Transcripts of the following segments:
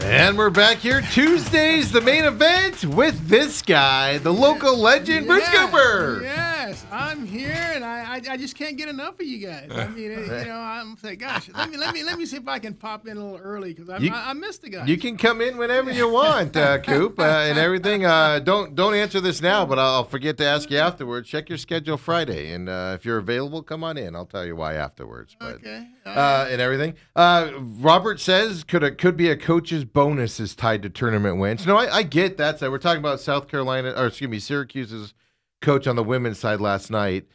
And we're back here Tuesdays, the main event with this guy, the local legend, Bruce Cooper. Yes, I'm here, and I just can't get enough of you guys. I mean, I'm saying, gosh, let me see if I can pop in a little early because I missed the guys. You can come in whenever you want, Coop, and everything. Don't answer this now, but I'll forget to ask you afterwards. Check your schedule Friday, and if you're available, come on in. I'll tell you why afterwards. But, okay. And everything. Robert says could be a coach's bonus is tied to tournament wins. No, I get that. So we're talking about Syracuse's coach on the women's side last night,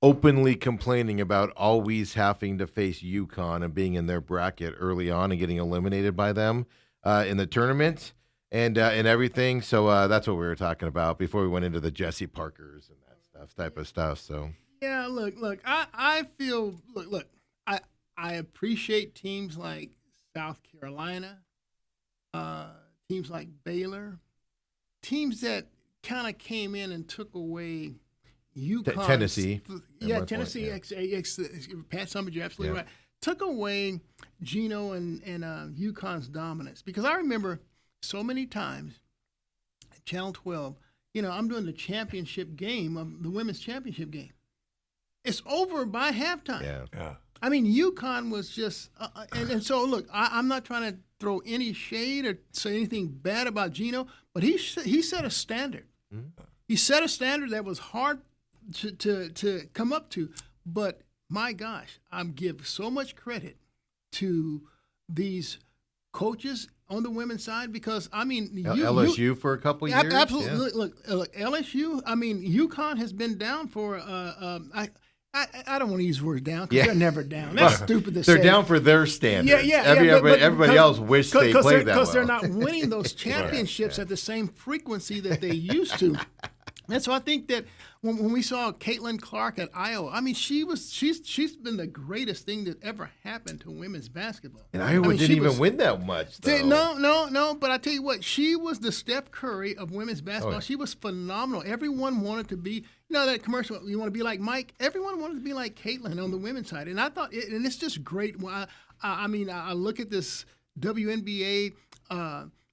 openly complaining about always having to face UConn and being in their bracket early on and getting eliminated by them in the tournament and everything. So that's what we were talking about before we went into the Jesse Parkers and that type of stuff. So yeah, look, I feel I appreciate teams like South Carolina, teams like Baylor, teams that kind of came in and took away UConn. Tennessee. Yeah, Tennessee. Pat Summers, you're absolutely right. Took away Gino and UConn's dominance. Because I remember so many times at Channel 12, I'm doing the championship game, the women's championship game. It's over by halftime. Yeah. I mean, UConn was just, and so look, I'm not trying to throw any shade or say anything bad about Gino, but he set a standard. Mm-hmm. He set a standard that was hard to come up to. But my gosh, I give so much credit to these coaches on the women's side because I mean, LSU for a couple years. Absolutely, yeah. Look, LSU. I mean, UConn has been down for I don't want to use the word down because they're never down. That's stupid to say. They're down for their standards. Yeah. Everybody else wish they played that well. Because they're not winning those championships at the same frequency that they used to. And so I think that when we saw Caitlin Clark at Iowa, I mean, she's been the greatest thing that ever happened to women's basketball. And Iowa didn't even win that much, though. No. But I tell you what, she was the Steph Curry of women's basketball. Oh, yeah. She was phenomenal. Everyone wanted to be, that commercial, you want to be like Mike? Everyone wanted to be like Caitlin on the women's side. And I thought, and it's just great. I mean, I look at this WNBA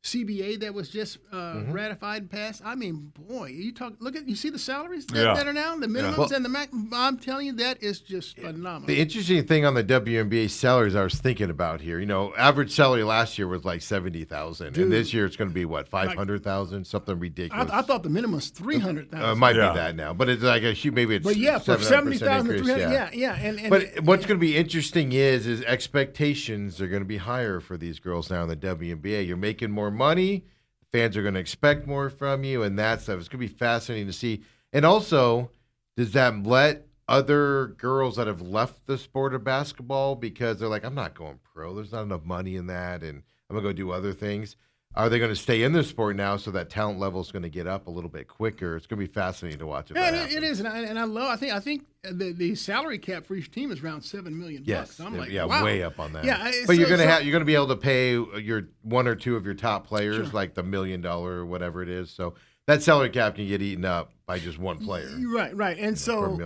CBA that was just ratified and passed. I mean, boy, you see the salaries that are now, the minimums and the max. I'm telling you, that is just phenomenal. The interesting thing on the WNBA salaries I was thinking about here, average salary last year was like $70,000, and this year it's going to be what, $500,000, something ridiculous. I thought the minimum was $300,000. It might be that now, but it's like maybe it's. But yeah, for $70,000 to $300,000, yeah. And but what's going to be interesting is expectations are going to be higher for these girls now in the WNBA. You're making more money, fans are going to expect more from you, and that stuff. It's going to be fascinating to see. And also, does that let other girls that have left the sport of basketball because they're like, I'm not going pro, there's not enough money in that, and I'm going to go do other things? Are they going to stay in the sport now so that talent level is going to get up a little bit quicker? It's going to be fascinating to watch. It is, and I love. I think the salary cap for each team is around $7 million. Yes, I'm like, wow. Way up on that. Yeah, but you're going to be able to pay your one or two of your top players like the $1 million or whatever it is. So that salary cap can get eaten up by just one player. Right. And so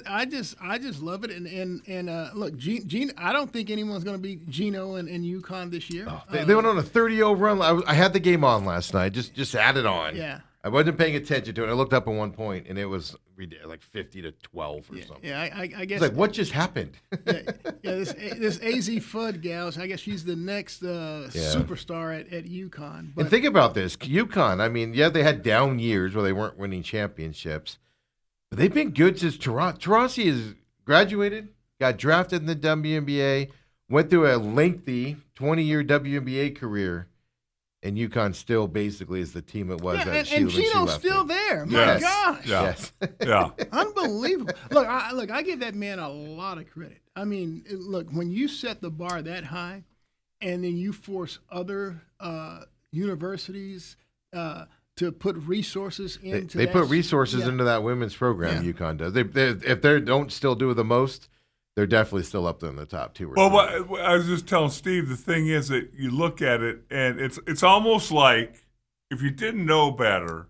I just love it. And look, Gino, I don't think anyone's going to beat Gino and UConn this year. Oh, they went on a 30-0 run. I had the game on last night. Just add it on. Yeah. I wasn't paying attention to it. I looked up at one point, and it was like 50-12 or something. Yeah, I guess. It's like, what just happened? This AZ Fudd gal, I guess she's the next superstar at UConn. And think about this. UConn, I mean, they had down years where they weren't winning championships, but they've been good since Taurasi has graduated, got drafted in the WNBA, went through a lengthy 20-year WNBA career, and UConn still basically is the team it was. And Gino's still there. My gosh. Yes. Yeah. Unbelievable. Look, I give that man a lot of credit. I mean, look, when you set the bar that high and then you force other universities to put resources into They put resources into that women's program, UConn does. If they don't still do the most, they're definitely still up there in the top two. Well, I was just telling Steve, the thing is that you look at it, and it's almost like, if you didn't know better,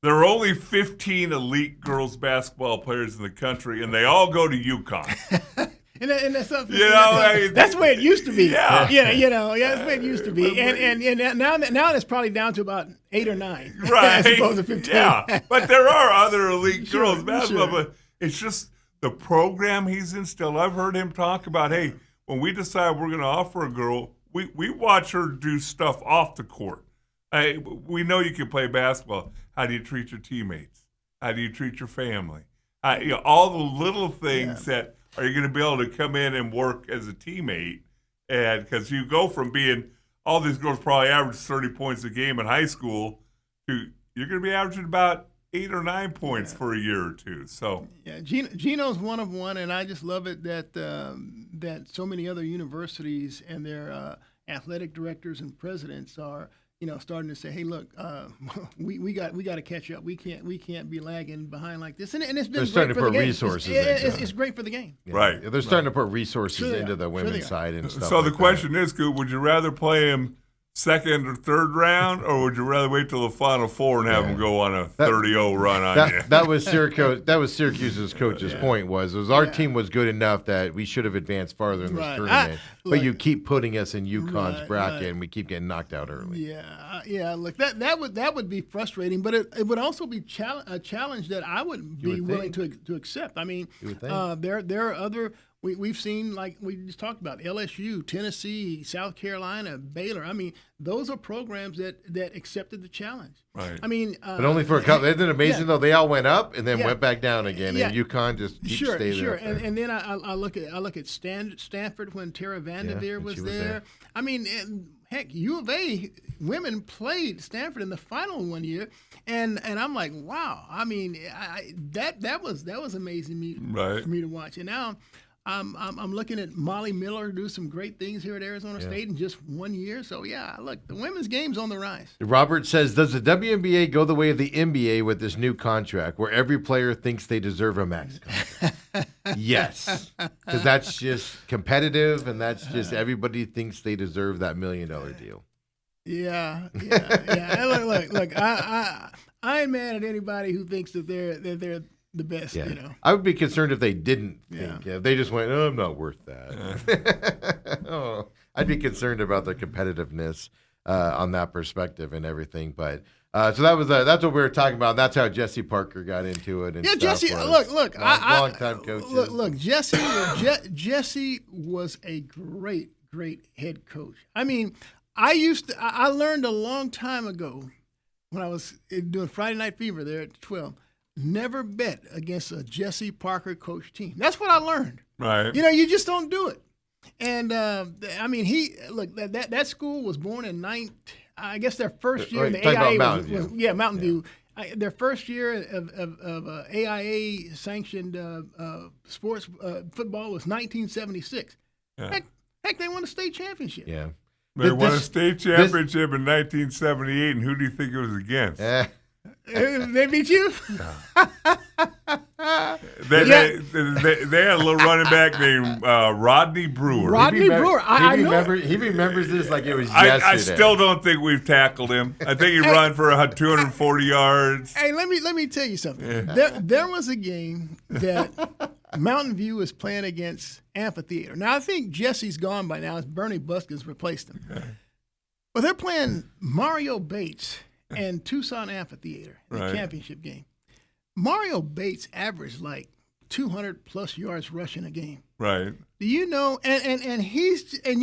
there are only 15 elite girls basketball players in the country, and they all go to UConn. And that's something. You know, that's the way it used to be. Yeah. That's the way it used to be. And now it's probably down to about 8 or 9, Right. as opposed to 15. Yeah. But there are other elite Sure, girls basketball, sure. but it's just the program he's instilled. I've heard him talk about, hey, when we decide we're going to offer a girl, we watch her do stuff off the court. Hey, we know you can play basketball. How do you treat your teammates? How do you treat your family? All the little things that are you going to be able to come in and work as a teammate? And because you go from being all these girls probably average 30 points a game in high school to you're going to be averaging about 8 or 9 points for a year or two. So yeah, Gino's one of one, and I just love it that that so many other universities and their athletic directors and presidents are starting to say, hey, look, we got to catch up. We can't be lagging behind like this. And it's been They're starting great to for put the game. resources It's great for the game. Yeah. Right. They're starting to put resources Sure they into are. the Sure women's they are. side and stuff. So the like question is, Coop, would you rather play him second or third round, or would you rather wait till the Final Four and have him go on a 30-0 run on you? that was Syracuse. That was Syracuse's coach's point. Was our team was good enough that we should have advanced farther in this Right. tournament, but Look, you keep putting us in UConn's bracket, right. and we keep getting knocked out early. Yeah. Look, that would be frustrating, but it would also be a challenge that I would be willing to accept. I mean, You would think. there are other. We've seen, like we just talked about, LSU, Tennessee, South Carolina, Baylor. I mean, those are programs that accepted the challenge. Right. I mean, But only for a couple. Isn't it amazing though? They all went up and then Yeah. went back down again, and Yeah. UConn just keeps staying Sure. up there. And then I look at Stanford when Tara Vanderveer when was she was there. there. I mean, heck, U of A women played Stanford in the final one year, and I'm like, wow. I mean, that was amazing Right. for me to watch. And now I'm looking at Molly Miller do some great things here at Arizona State in just 1 year. So yeah, look, the women's game's on the rise. Robert says, does the WNBA go the way of the NBA with this new contract where every player thinks they deserve a max contract? Yes. Because that's just competitive, and that's just everybody thinks they deserve that $1 million deal. Yeah. Look. I ain't mad at anybody who thinks that they're the best. Yeah. You know. I would be concerned if they didn't Yeah. think. If they just went, I'm not worth that. Oh, I'd be concerned about the competitiveness on that perspective and everything. But so that's what we were talking about. That's how Jesse Parker got into it. And Yeah, stuff Jesse. was. Look. Long time coaches. Look. Jesse was a great head coach. I mean, I learned a long time ago when I was doing Friday Night Fever there at 12. Never bet against a Jesse Parker coach team. That's what I learned. Right. You just don't do it. And I mean, that school was born in I guess their first year in the Talking about AIA Mountain was View. Mountain View. Their first year of AIA sanctioned sports football was 1976. Yeah. Heck, they won a state championship. Yeah. They won a This- state championship in 1978, and who do you think it was against? They beat you. They had a little running back named Rodney Brewer. Rodney Brewer. I know. He remembers this like it was yesterday. I still don't think we've tackled him. I think he run for 240 yards. Hey, let me tell you something. There was a game that Mountain View was playing against Amphitheater. Now I think Jesse's gone by now. It's Bernie Buskins replaced him. Okay. But they're playing Mario Bates and Tucson Amphitheater, the Right. championship game. Mario Bates averaged like 200 plus yards rushing a game. Right. Do you know? And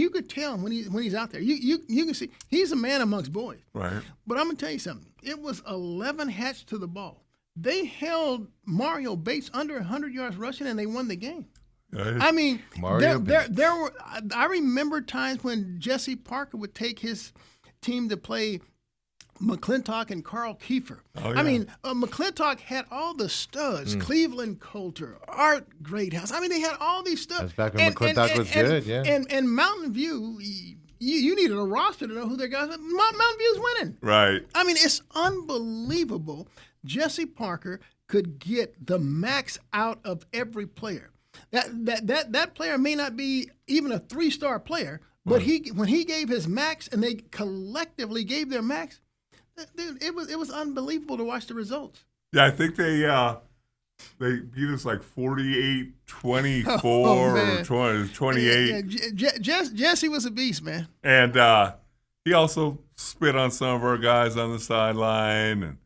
you could tell when he's out there. You can see he's a man amongst boys. Right. But I'm gonna tell you something. It was 11 hats to the ball. They held Mario Bates under 100 yards rushing, and they won the game. Right. I mean, Mario there were. I remember times when Jesse Parker would take his team to play McClintock and Carl Kiefer. Oh, yeah. I mean, McClintock had all the studs: Cleveland Coulter, Art Greathouse. I mean, they had all these studs. That's back when McClintock was good, yeah. And Mountain View, you needed a roster to know who their guys were. Mountain View's winning. Right. I mean, it's unbelievable. Jesse Parker could get the max out of every player. That player may not be even a 3-star player, but when he gave his max and they collectively gave their max, dude, it was unbelievable to watch the results. Yeah, I think they They beat us like 48-24 Oh, or 28. Jesse was a beast, man. And he also spit on some of our guys on the sideline,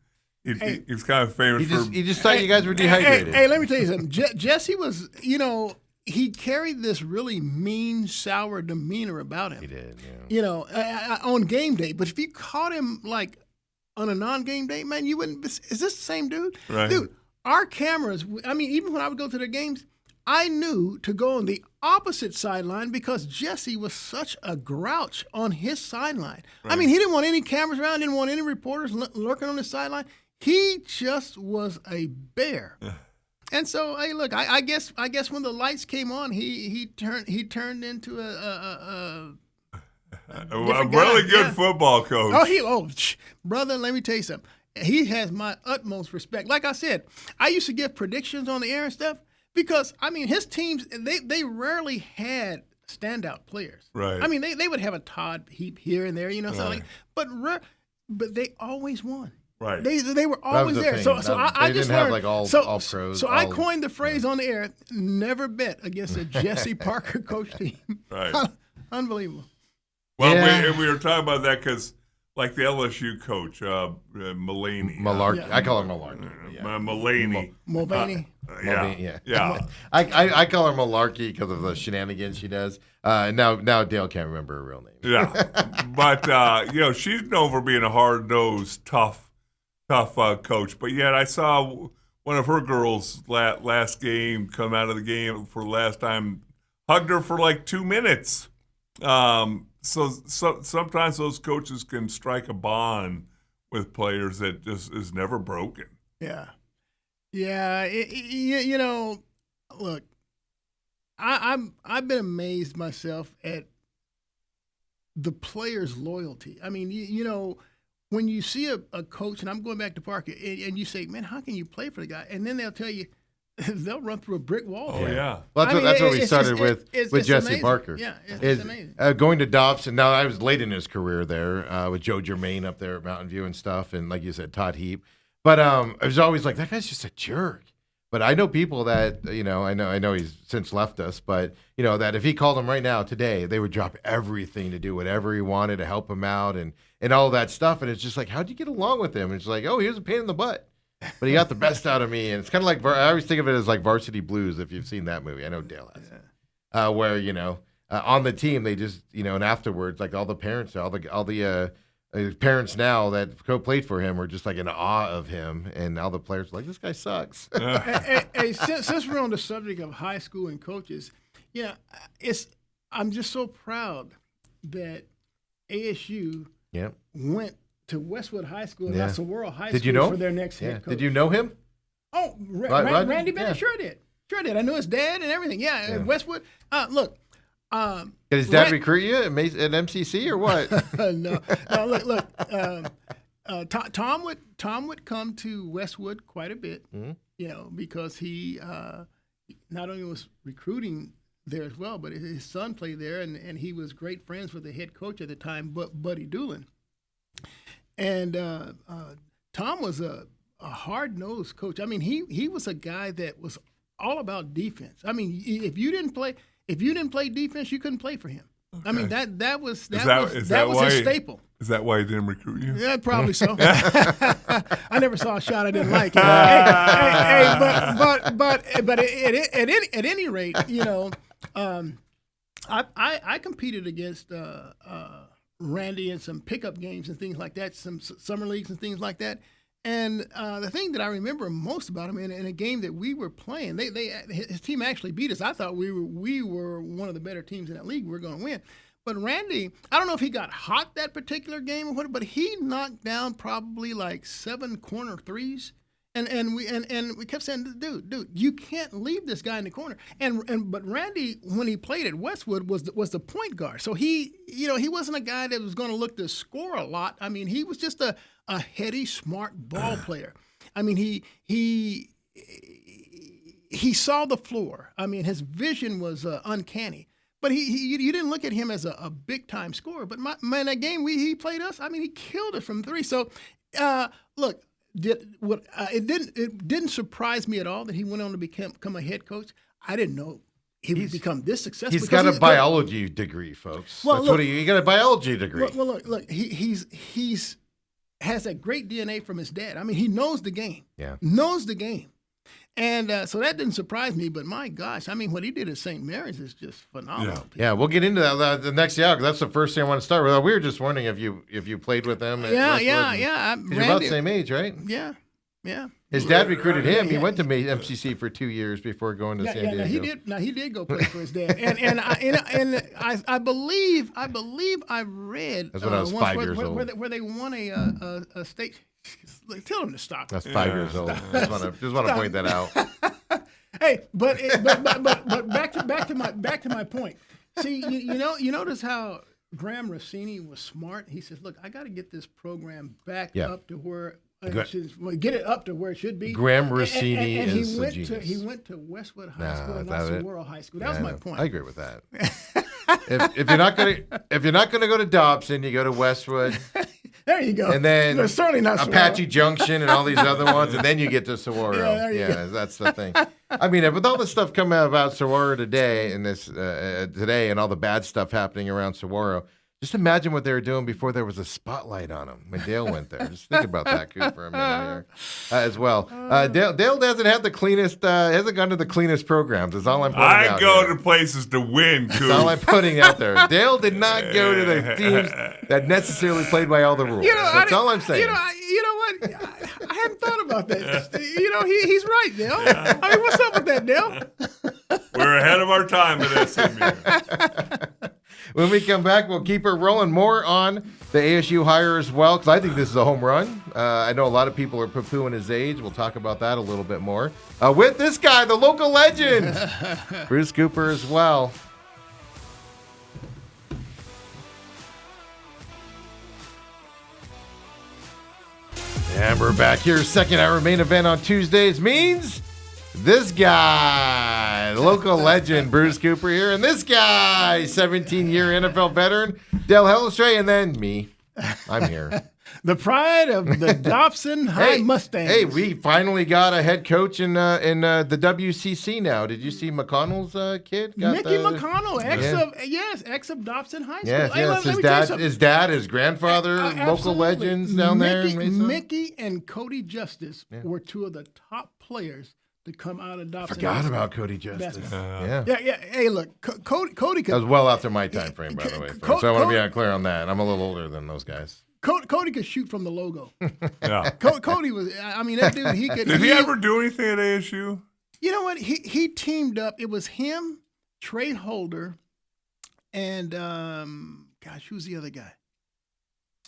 and he was kind of famous He just thought you guys were dehydrated. Hey, let me tell you something. Jesse was, he carried this really mean, sour demeanor about him. He did, yeah. On game day. But if you caught him like on a non-game day, man, you wouldn't. Is this the same dude? Right. Dude, our cameras. I mean, even when I would go to their games, I knew to go on the opposite sideline because Jesse was such a grouch on his sideline. Right. I mean, he didn't want any cameras around, didn't want any reporters lurking on his sideline. He just was a bear. And so, hey, look, I guess when the lights came on, he turned into a really good football coach. Brother, let me tell you something. He has my utmost respect. Like I said, I used to give predictions on the air and stuff because, I mean, his teams, they rarely had standout players. Right. I mean, they would have a Todd Heap here and there, something right. like but they always won. Right. They were always there. Thing. So I just didn't have learned. like all pros. So I coined the phrase on the air: "Never bet against a Jesse Parker coach team." Right. Unbelievable. Well, we were talking about that because, like the LSU coach, Mulaney. Malarkey. I call him Malarkey. Mulaney. Mulvaney. Yeah. I call her Malarkey because of the shenanigans she does. Now Dale can't remember her real name. Yeah, but she's known for being a hard-nosed, tough coach. But yet, I saw one of her girls last game come out of the game for the last time, hugged her for like 2 minutes. So sometimes those coaches can strike a bond with players that just is never broken. Yeah. Look, I've been amazed myself at the players' loyalty. I mean, when you see a coach, and I'm going back to Parker, and you say, man, how can you play for the guy? And then they'll tell you, they'll run through a brick wall. Oh, yeah. Well, that's what we started with Jesse amazing. Parker. Yeah, it's amazing. Going to Dobson. Now, I was late in his career there with Joe Germain up there at Mountain View and stuff, and like you said, Todd Heap. But I was always like, that guy's just a jerk. But I know people that, I know he's since left us, but, that if he called them right now, today, they would drop everything to do whatever he wanted to help him out and all that stuff. And it's just like, how'd you get along with him? And it's like, oh, he was a pain in the butt. But he got the best out of me. And it's kind of like, I always think of it as like Varsity Blues, if you've seen that movie. I know Dale has. Where, on the team, they just, and afterwards, like all the parents, all the parents now that played for him were just like in awe of him, and now the players are like, this guy sucks. Hey, since we're on the subject of high school and coaches, I'm just so proud that ASU went to Westwood High School and La Saguaro High School for their next head coach. Did you know him? Oh, Randy Bennett sure did. I knew his dad and everything. Yeah. Westwood. Look. Did his dad recruit you at MCC or what? No. Look. Tom would come to Westwood quite a bit, because he not only was recruiting there as well, but his son played there, and he was great friends with the head coach at the time, Buddy Doolin. And Tom was a hard-nosed coach. I mean, he was a guy that was all about defense. I mean, if you didn't play defense, you couldn't play for him. Okay. I mean, that was his staple. Is that why he didn't recruit you? Yeah, probably so. I never saw a shot I didn't like. But at any rate, I competed against Randy in some pickup games and things like that, some summer leagues and things like that. And the thing that I remember most about him in a game that we were playing, his team actually beat us. I thought we were one of the better teams in that league. We were going to win. But Randy, I don't know if he got hot that particular game or what, but he knocked down probably like 7 corner threes. And we kept saying, dude, you can't leave this guy in the corner. But Randy, when he played at Westwood, was the point guard. So he wasn't a guy that was going to look to score a lot. I mean, he was just a heady, smart ball player. I mean, he saw the floor. I mean, his vision was uncanny. But you didn't look at him as a big time scorer. But man, that game he played us, I mean, he killed us from three. So look. it didn't surprise me at all that he went on to become a head coach. I didn't know he would become this successful. He's got a biology degree, folks. Well, That's look, what he got a biology degree. Well, look, he's has a great DNA from his dad. I mean, he knows the game. Yeah. Knows the game. And so that didn't surprise me, but my gosh, I mean, what he did at St. Mary's is just phenomenal. Yeah, we'll get into that the next hour, because that's the first thing I want to start with. We were just wondering if you played with them. Yeah. You're about the same age, right? Yeah. His dad recruited him. He went to MCC for 2 years before going to San Diego. He did go play for his dad, and I believe I read that's when I was 5 years old, where they won a state. Tell him to stop. That's 5 years old. Just want to point that out. Hey, but back to my point. See, you notice how Graham Rossini was smart. He says, "Look, I got to get this program back up to where get it up to where it should be." Graham Rossini and is he went a genius. He went to Westwood High School, not Saguaro High School. That was my point. I agree with that. if you're not gonna go to Dobson, you go to Westwood. There you go. And then no, certainly not Apache Junction and all these other ones, and then you get to Saguaro. Yeah, that's the thing. I mean, with all the stuff coming out about Saguaro today and today and all the bad stuff happening around Saguaro, just imagine what they were doing before there was a spotlight on them when Dale went there. Just think about that for a minute here as well. Dale doesn't have the cleanest, hasn't gone to the cleanest programs. That's all I'm putting out. I go here. to places to win, Coop. That's all I'm putting out there. Dale did not go to the teams that necessarily played by all the rules. That's all I'm saying. You know what? I hadn't thought about that. He's right, Dale. Yeah. I mean, what's up with that, Dale? We're ahead of our time at SMU. When we come back, we'll keep her rolling more on the ASU hire as well, because I think this is a home run. I know a lot of people are poo-pooing his age. We'll talk about that a little bit more. With this guy, the local legend, Bruce Cooper as well. And we're back here. Second hour main event on Tuesdays means this guy, local legend, Bruce Cooper here, and this guy, 17-year NFL veteran, Dale Hellestrae, and then me. I'm here. The pride of the Dobson High Mustangs. Hey, we finally got a head coach in the WCC now. Did you see McConnell's kid? Mickey McConnell, ex of Dobson High School. Yes. His dad, his grandfather, local legends down there in Mesa. Mickey and Cody Justice were two of the top players to come out of Dobson. Forgot about Cody Justice. Yeah. Hey, look, Cody could. That was well after my time frame, by the way. So I want to be clear on that. I'm a little older than those guys. Cody could shoot from the logo. Yeah. Cody was. I mean, that dude. He could. Did he ever do anything at ASU? You know what? He teamed up. It was him, Trey Holder, and who's the other guy?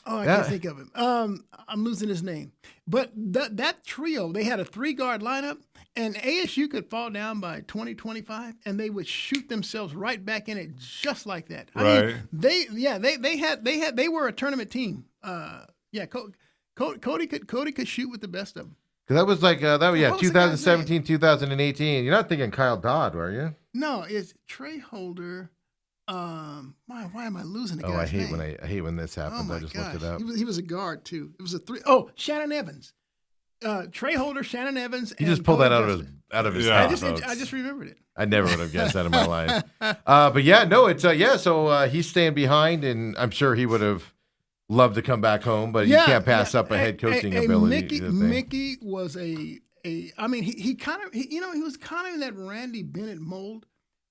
Oh, I can't think of him. I'm losing his name. But that trio, they had a 3-guard lineup, and ASU could fall down by 20-25, and they would shoot themselves right back in it just like that. I mean, they were a tournament team. Cody could shoot with the best of them. Because that was 2017, 2018. You're not thinking Kyle Dodd, were you? No, it's Trey Holder. Why am I losing the guy's name? I hate when this happens. I just looked it up. He was a guard too. It was a 3. Oh, Shannon Evans, Trey Holder, Shannon Evans. You just pulled that out of his head. I just remembered it. I never would have guessed that in my life. But yeah, no, it's So he's staying behind, and I'm sure he would have loved to come back home, but you can't pass up a head coaching ability. Mickey was I mean, he was kind of in that Randy Bennett mold.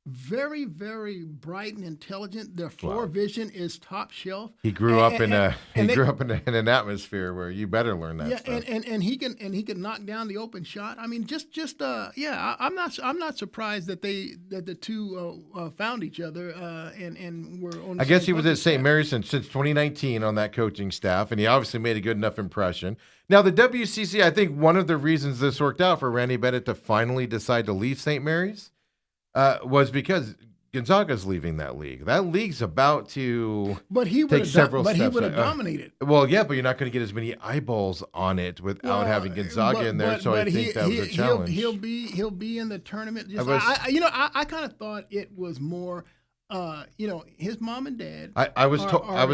Very, very bright and intelligent. Their floor vision is top shelf. He grew up in an atmosphere where you better learn that stuff. And he can knock down the open shot. I mean, I'm not surprised that the two found each other and were on. I guess he was at St. Mary's since 2019 on that coaching staff, and he obviously made a good enough impression. Now the WCC, I think one of the reasons this worked out for Randy Bennett to finally decide to leave St. Mary's was because Gonzaga's leaving that league. That league's about to take several steps. But he would have dominated. Well, yeah, but you're not going to get as many eyeballs on it without having Gonzaga in there. So I think that was a challenge. He'll be in the tournament. I kind of thought it was more his mom and dad. I was told. I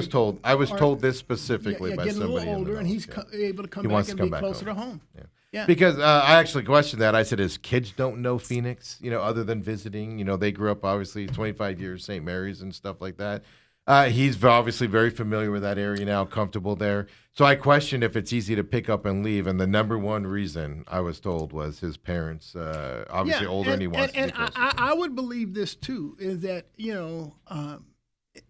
was are- told this specifically by getting a somebody. little older, in and the he's house, able to come He back wants to and come be back closer home. to home. Yeah. Because I actually questioned that. I said his kids don't know Phoenix, other than visiting. They grew up obviously 25 years St. Mary's and stuff like that. He's obviously very familiar with that area now, comfortable there. So I questioned if it's easy to pick up and leave, and the number one reason I was told was his parents, obviously older, and he wants to be closer to I them. would believe this too, is that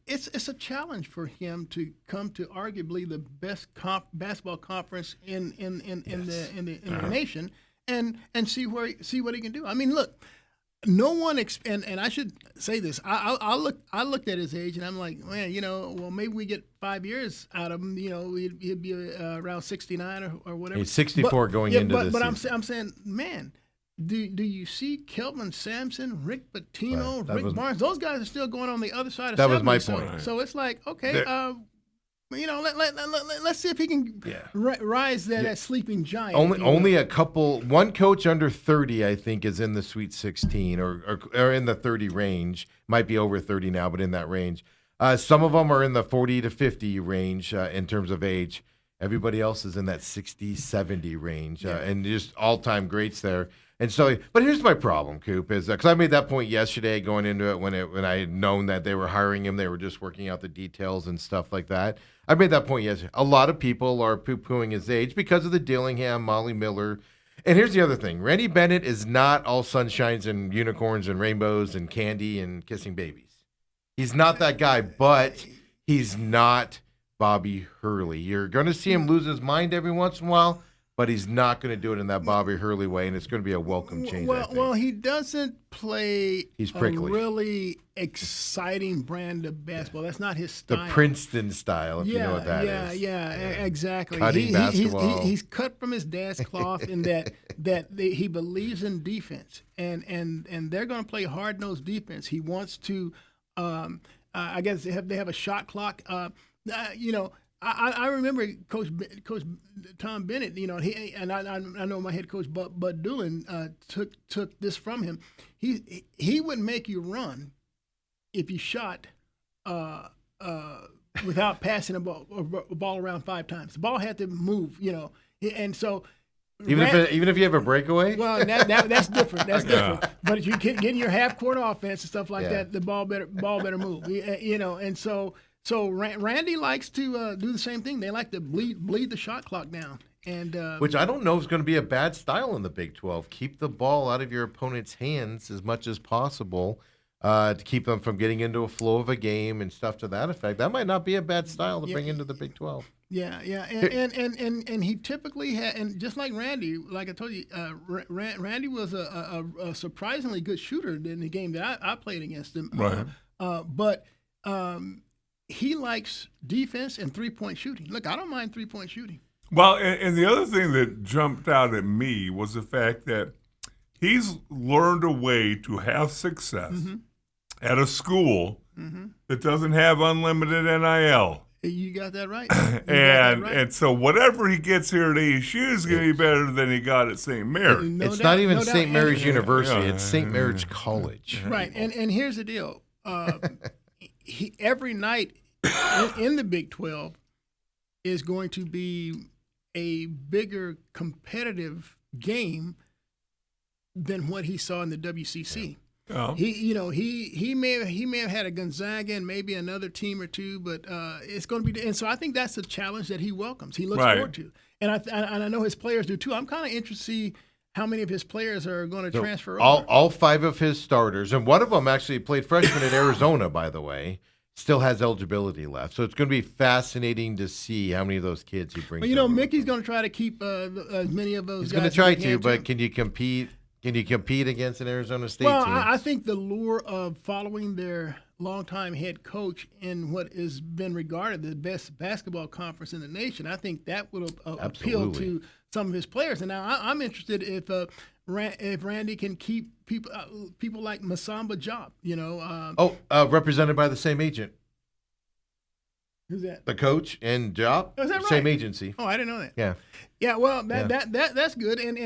it's a challenge for him to come to arguably the best basketball conference in the nation, and see what he can do. I mean, look. No one and I should say this. I looked at his age and I'm like, man, well, maybe we get 5 years out of him. He'd be around 69 or whatever. He's 64 going into this But season. I'm saying, man, do you see Kelvin Sampson, Rick Pitino, Right. Rick Barnes? Those guys are still going on the other side of That was 70. my So, point. so it's like, okay, let's see if he can rise that sleeping giant. Only a couple. One coach under 30, I think, is in the Sweet 16 or in the 30 range. Might be over 30 now, but in that range. Some of them are in the 40 to 50 range in terms of age. Everybody else is in that 60, 70 range, and just all-time greats there. And so, but here's my problem, Coop, is because I made that point yesterday going into it when I had known that they were hiring him, they were just working out the details and stuff like that. I made that point yesterday. A lot of people are poo-pooing his age because of the Dillingham, Molly Miller. And here's the other thing. Randy Bennett is not all sunshines and unicorns and rainbows and candy and kissing babies. He's not that guy, but he's not Bobby Hurley. You're going to see him lose his mind every once in a while, but he's not going to do it in that Bobby Hurley way, and it's going to be a welcome change, I think. Well, he doesn't play He's a prickly. really exciting brand of basketball. That's not his style. The Princeton style, if you know what that is. Exactly. Cutting basketball. He's cut from his dad's cloth in that he believes in defense, and they're going to play hard-nosed defense. He wants to, I guess they have a shot clock. I remember Coach Tom Bennett. I know my head coach Bud Doolin took this from him. He would make you run if you shot without passing a ball around 5 times. The ball had to move, and so. Even if you have a breakaway? Well, that's different. That's different. But if you get in your half court offense and stuff like that, the ball better move. And so Randy likes to do the same thing. They like to bleed the shot clock down. And which I don't know is going to be a bad style in the Big 12. Keep the ball out of your opponent's hands as much as possible to keep them from getting into a flow of a game and stuff to that effect. That might not be a bad style to bring into the Big 12. Yeah, and he typically had, and just like Randy, like I told you, Randy was a surprisingly good shooter in the game that I played against him. Right. But he likes defense and 3-point shooting. Look, I don't mind 3-point shooting. Well, and the other thing that jumped out at me was the fact that he's learned a way to have success at a school that doesn't have unlimited NIL. You got that right. And so whatever he gets here at ASU is going to be better than he got at St. Mary. It's not even St. Mary's University. It's St. Mary's College. Right. And here's the deal. Every night in the Big 12 is going to be a bigger competitive game than what he saw in the WCC. Oh. He may have had a Gonzaga and maybe another team or two, but it's going to be. And so I think that's a challenge that he welcomes. He looks forward to, and I know his players do too. I'm kind of interested to see how many of his players are going to transfer over. All 5 of his starters, and one of them actually played freshman at Arizona, by the way, still has eligibility left. So it's going to be fascinating to see how many of those kids he brings. Well, over. Mickey's going to try to keep as many of those. He's guys going to try as he can, but too. can you compete? Can you compete against an Arizona State Well, team? I think the lure of following their longtime head coach in what has been regarded the best basketball conference in the nation, I think that would appeal to some of his players. And now I'm interested if Randy can keep people like Masamba Diop, represented by the same agent. Who's that? The coach and job, Oh, is that same right? agency. Oh, I didn't know that. Yeah. Yeah, well, that's good. And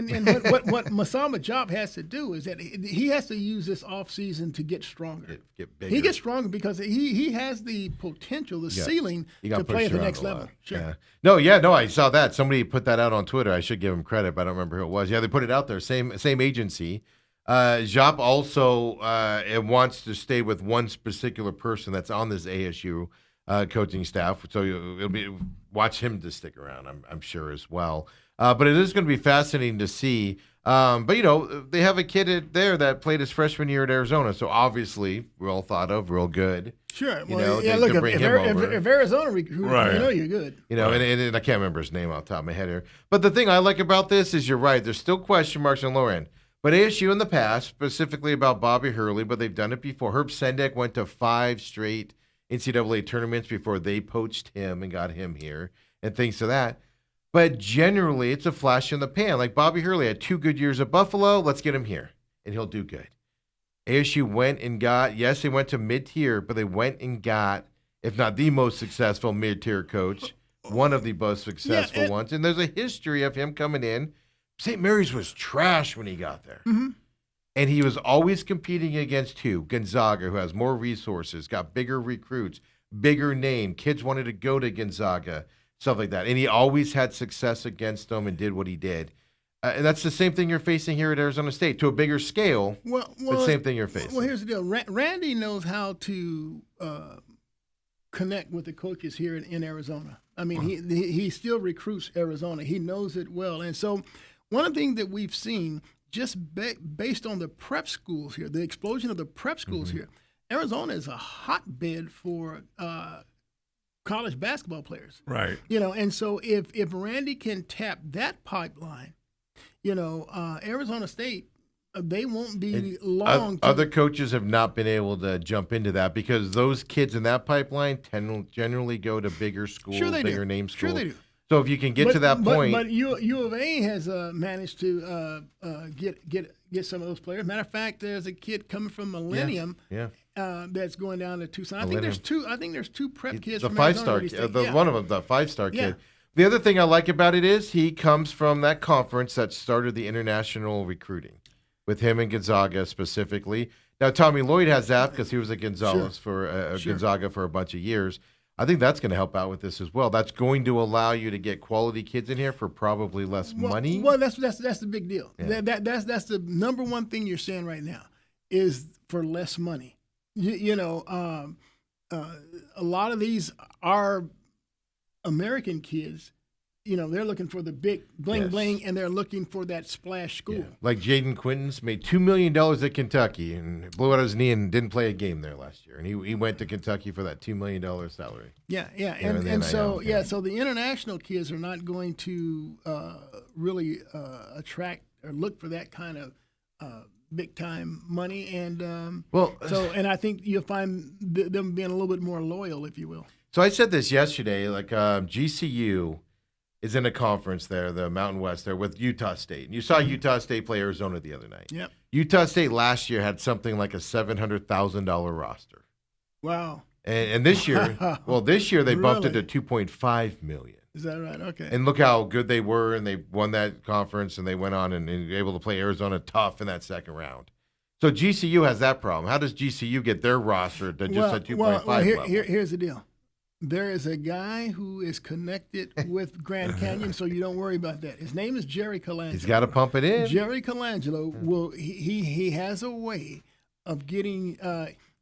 what Masamba Job has to do is that he has to use this off season to get stronger. Get bigger. He gets stronger because he has the potential, the ceiling to play at the next level. Sure. Yeah. No, I saw that. Somebody put that out on Twitter. I should give him credit, but I don't remember who it was. Yeah, they put it out there. Same agency. Jop also wants to stay with one particular person that's on this ASU coaching staff. So it'll be watch him to stick around, I'm sure as well. But it is going to be fascinating to see. But they have a kid there that played his freshman year at Arizona, so obviously real thought of, real good. Sure. To bring him over. If Arizona recruits, Right. you're good. And I can't remember his name off the top of my head here. But the thing I like about this is you're right. There's still question marks on lower end. But ASU in the past, specifically about Bobby Hurley, but they've done it before. Herb Sendek went to 5 straight NCAA tournaments before they poached him and got him here and things to that. But generally, it's a flash in the pan. Like Bobby Hurley had 2 good years at Buffalo. Let's get him here, and he'll do good. ASU went and got, yes, they went to mid-tier, but they went and got, if not the most successful mid-tier coach, one of the most successful ones. And there's a history of him coming in. St. Mary's was trash when he got there. Mm-hmm. And he was always competing against who? Gonzaga, who has more resources, got bigger recruits, bigger name. Kids wanted to go to Gonzaga, stuff like that. And he always had success against them and did what he did. And that's the same thing you're facing here at Arizona State, to a bigger scale, but same thing you're facing. Well, here's the deal. Randy knows how to connect with the coaches here in Arizona. I mean, he still recruits Arizona. He knows it well. And so one of the things that we've seen, just based on the prep schools here, the explosion of the prep schools here, Arizona is a hotbed for college basketball players. Right. And so if Randy can tap that pipeline, Arizona State, they won't be long. Other coaches have not been able to jump into that because those kids in that pipeline generally go to bigger schools, bigger name schools. Sure they do. So if you can get to that point. But U of A has managed to get some of those players. Matter of fact, there's a kid coming from Millennium that's going down to Tucson. I think there's two prep kids from Arizona. One of them, the 5-star kid. The other thing I like about it is he comes from that conference that started the international recruiting with him and Gonzaga specifically. Now, Tommy Lloyd has that because he was at Gonzalez Gonzaga for a bunch of years. I think that's going to help out with this as well. That's going to allow you to get quality kids in here for probably less money. Well, that's the big deal. Yeah. That's the number one thing you're saying right now is for less money. A lot of these are American kids. They're looking for the big bling bling, and they're looking for that splash school. Yeah. Like Jaden Quintons made $2 million at Kentucky and blew out his knee and didn't play a game there last year. And he went to Kentucky for that $2 million salary. Yeah. And so the international kids are not going to really attract or look for that kind of big time money. And and I think you'll find them being a little bit more loyal, if you will. So I said this yesterday, like GCU is in a conference there, the Mountain West there, with Utah State. And you saw Utah State play Arizona the other night. Yep. Utah State last year had something like a $700,000 roster. Wow. And this year, they bumped it to $2.5 million. Is that right? Okay. And look how good they were, and they won that conference, and they went on and were able to play Arizona tough in that second round. So GCU has that problem. How does GCU get their roster to just a 2.5 level? Here's the deal. There is a guy who is connected with Grand Canyon, so you don't worry about that. His name is Jerry Colangelo. He's got to pump it in. Jerry Colangelo he has a way of getting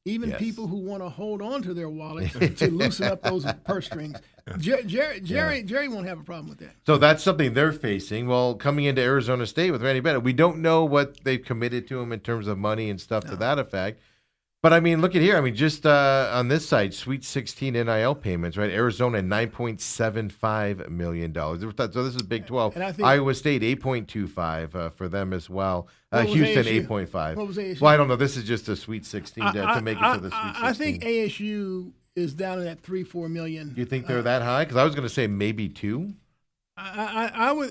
people who want to hold on to their wallets to loosen up those purse strings. Jerry won't have a problem with that. So that's something they're facing. Well, coming into Arizona State with Randy Bennett, we don't know what they've committed to him in terms of money and stuff to that effect. But, I mean, look at here. I mean, just on this side, Sweet 16 NIL payments, right? Arizona, $9.75 million. So this is Big 12. And I think Iowa State, $8.25 for them as well. Houston, $8.5. What was ASU? Well, I don't know. This is just a Sweet 16 to make it to the Sweet 16. I think ASU is down in that $3-4 million. You think they're that high? Because I was going to say maybe 2. I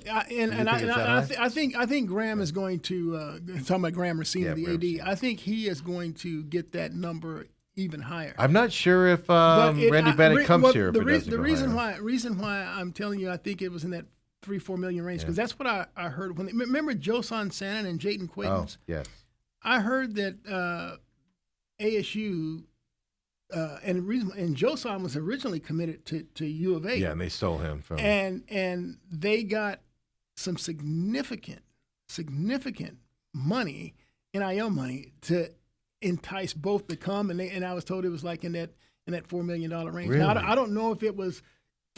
think Graham is going to talking about Graham Racine, the AD. I think he is going to get that number even higher. I'm not sure if But Randy Bennett comes here. If The it doesn't go higher. reason why I'm telling you, I think it was in that 3-4 million range because that's what I heard when remember Josan Sannon and Jayden Oh, Quaidens. yes. I heard that ASU and Josan was originally committed to U of A. Yeah, and they stole him from. and they got some significant money, NIL money, to entice both to come, and I was told it was like in that $4 million range. Really? Now I don't know if it was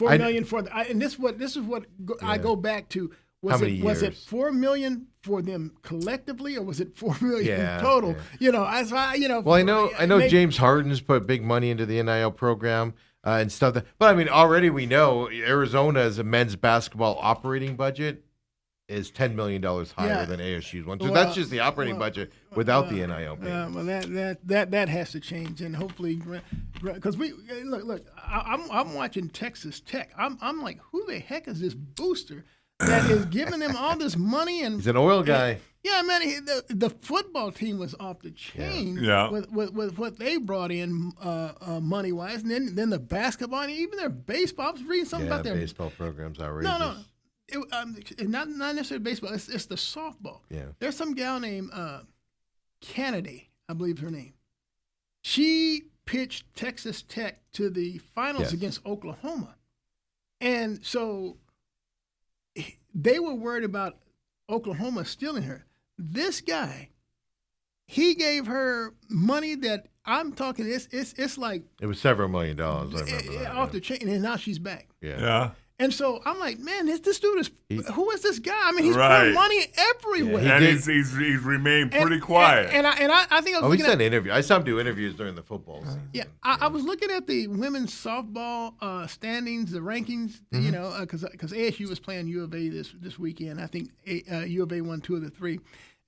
$4 million for the, and this is what I go back to. How many Was it years? $4 million for them collectively, or was it $4 million Yeah, total? yeah. You know, Well, I know maybe- James Harden's put big money into the NIL program and stuff. But I mean, already we know Arizona's men's basketball operating budget is $10 million higher Yeah. than ASU's one. So Well, that's just the operating budget without the NIL payment. Well, that has to change, and hopefully, because we look. I'm watching Texas Tech. I'm like, who the heck is this booster that is giving them all this money? And He's an oil guy. yeah, man, the football team was off the chain Yeah. with what they brought in money wise, and then the basketball, and even their baseball. I was reading something Yeah, about their baseball program's outrageous. no. It's not necessarily baseball. It's the softball. Yeah. There's some gal named Kennedy, I believe is her name. She pitched Texas Tech to the finals Yes. against Oklahoma, and so they were worried about Oklahoma stealing her. This guy, he gave her money that I'm talking. It's like It was several $1 million. I remember that. off the chain, and now she's back. Yeah. Yeah. And so I'm like, man, this dude is who is this guy? I mean, he's Right. putting money everywhere. Yeah, And did- he's remained And- pretty quiet. And I think I was Oh, he's looking done at interviews. I saw him do interviews during the football season. yeah, I was looking at the women's softball standings, the rankings. Mm-hmm. You know, because ASU was playing U of A this weekend. I think U of A won 2 of the 3,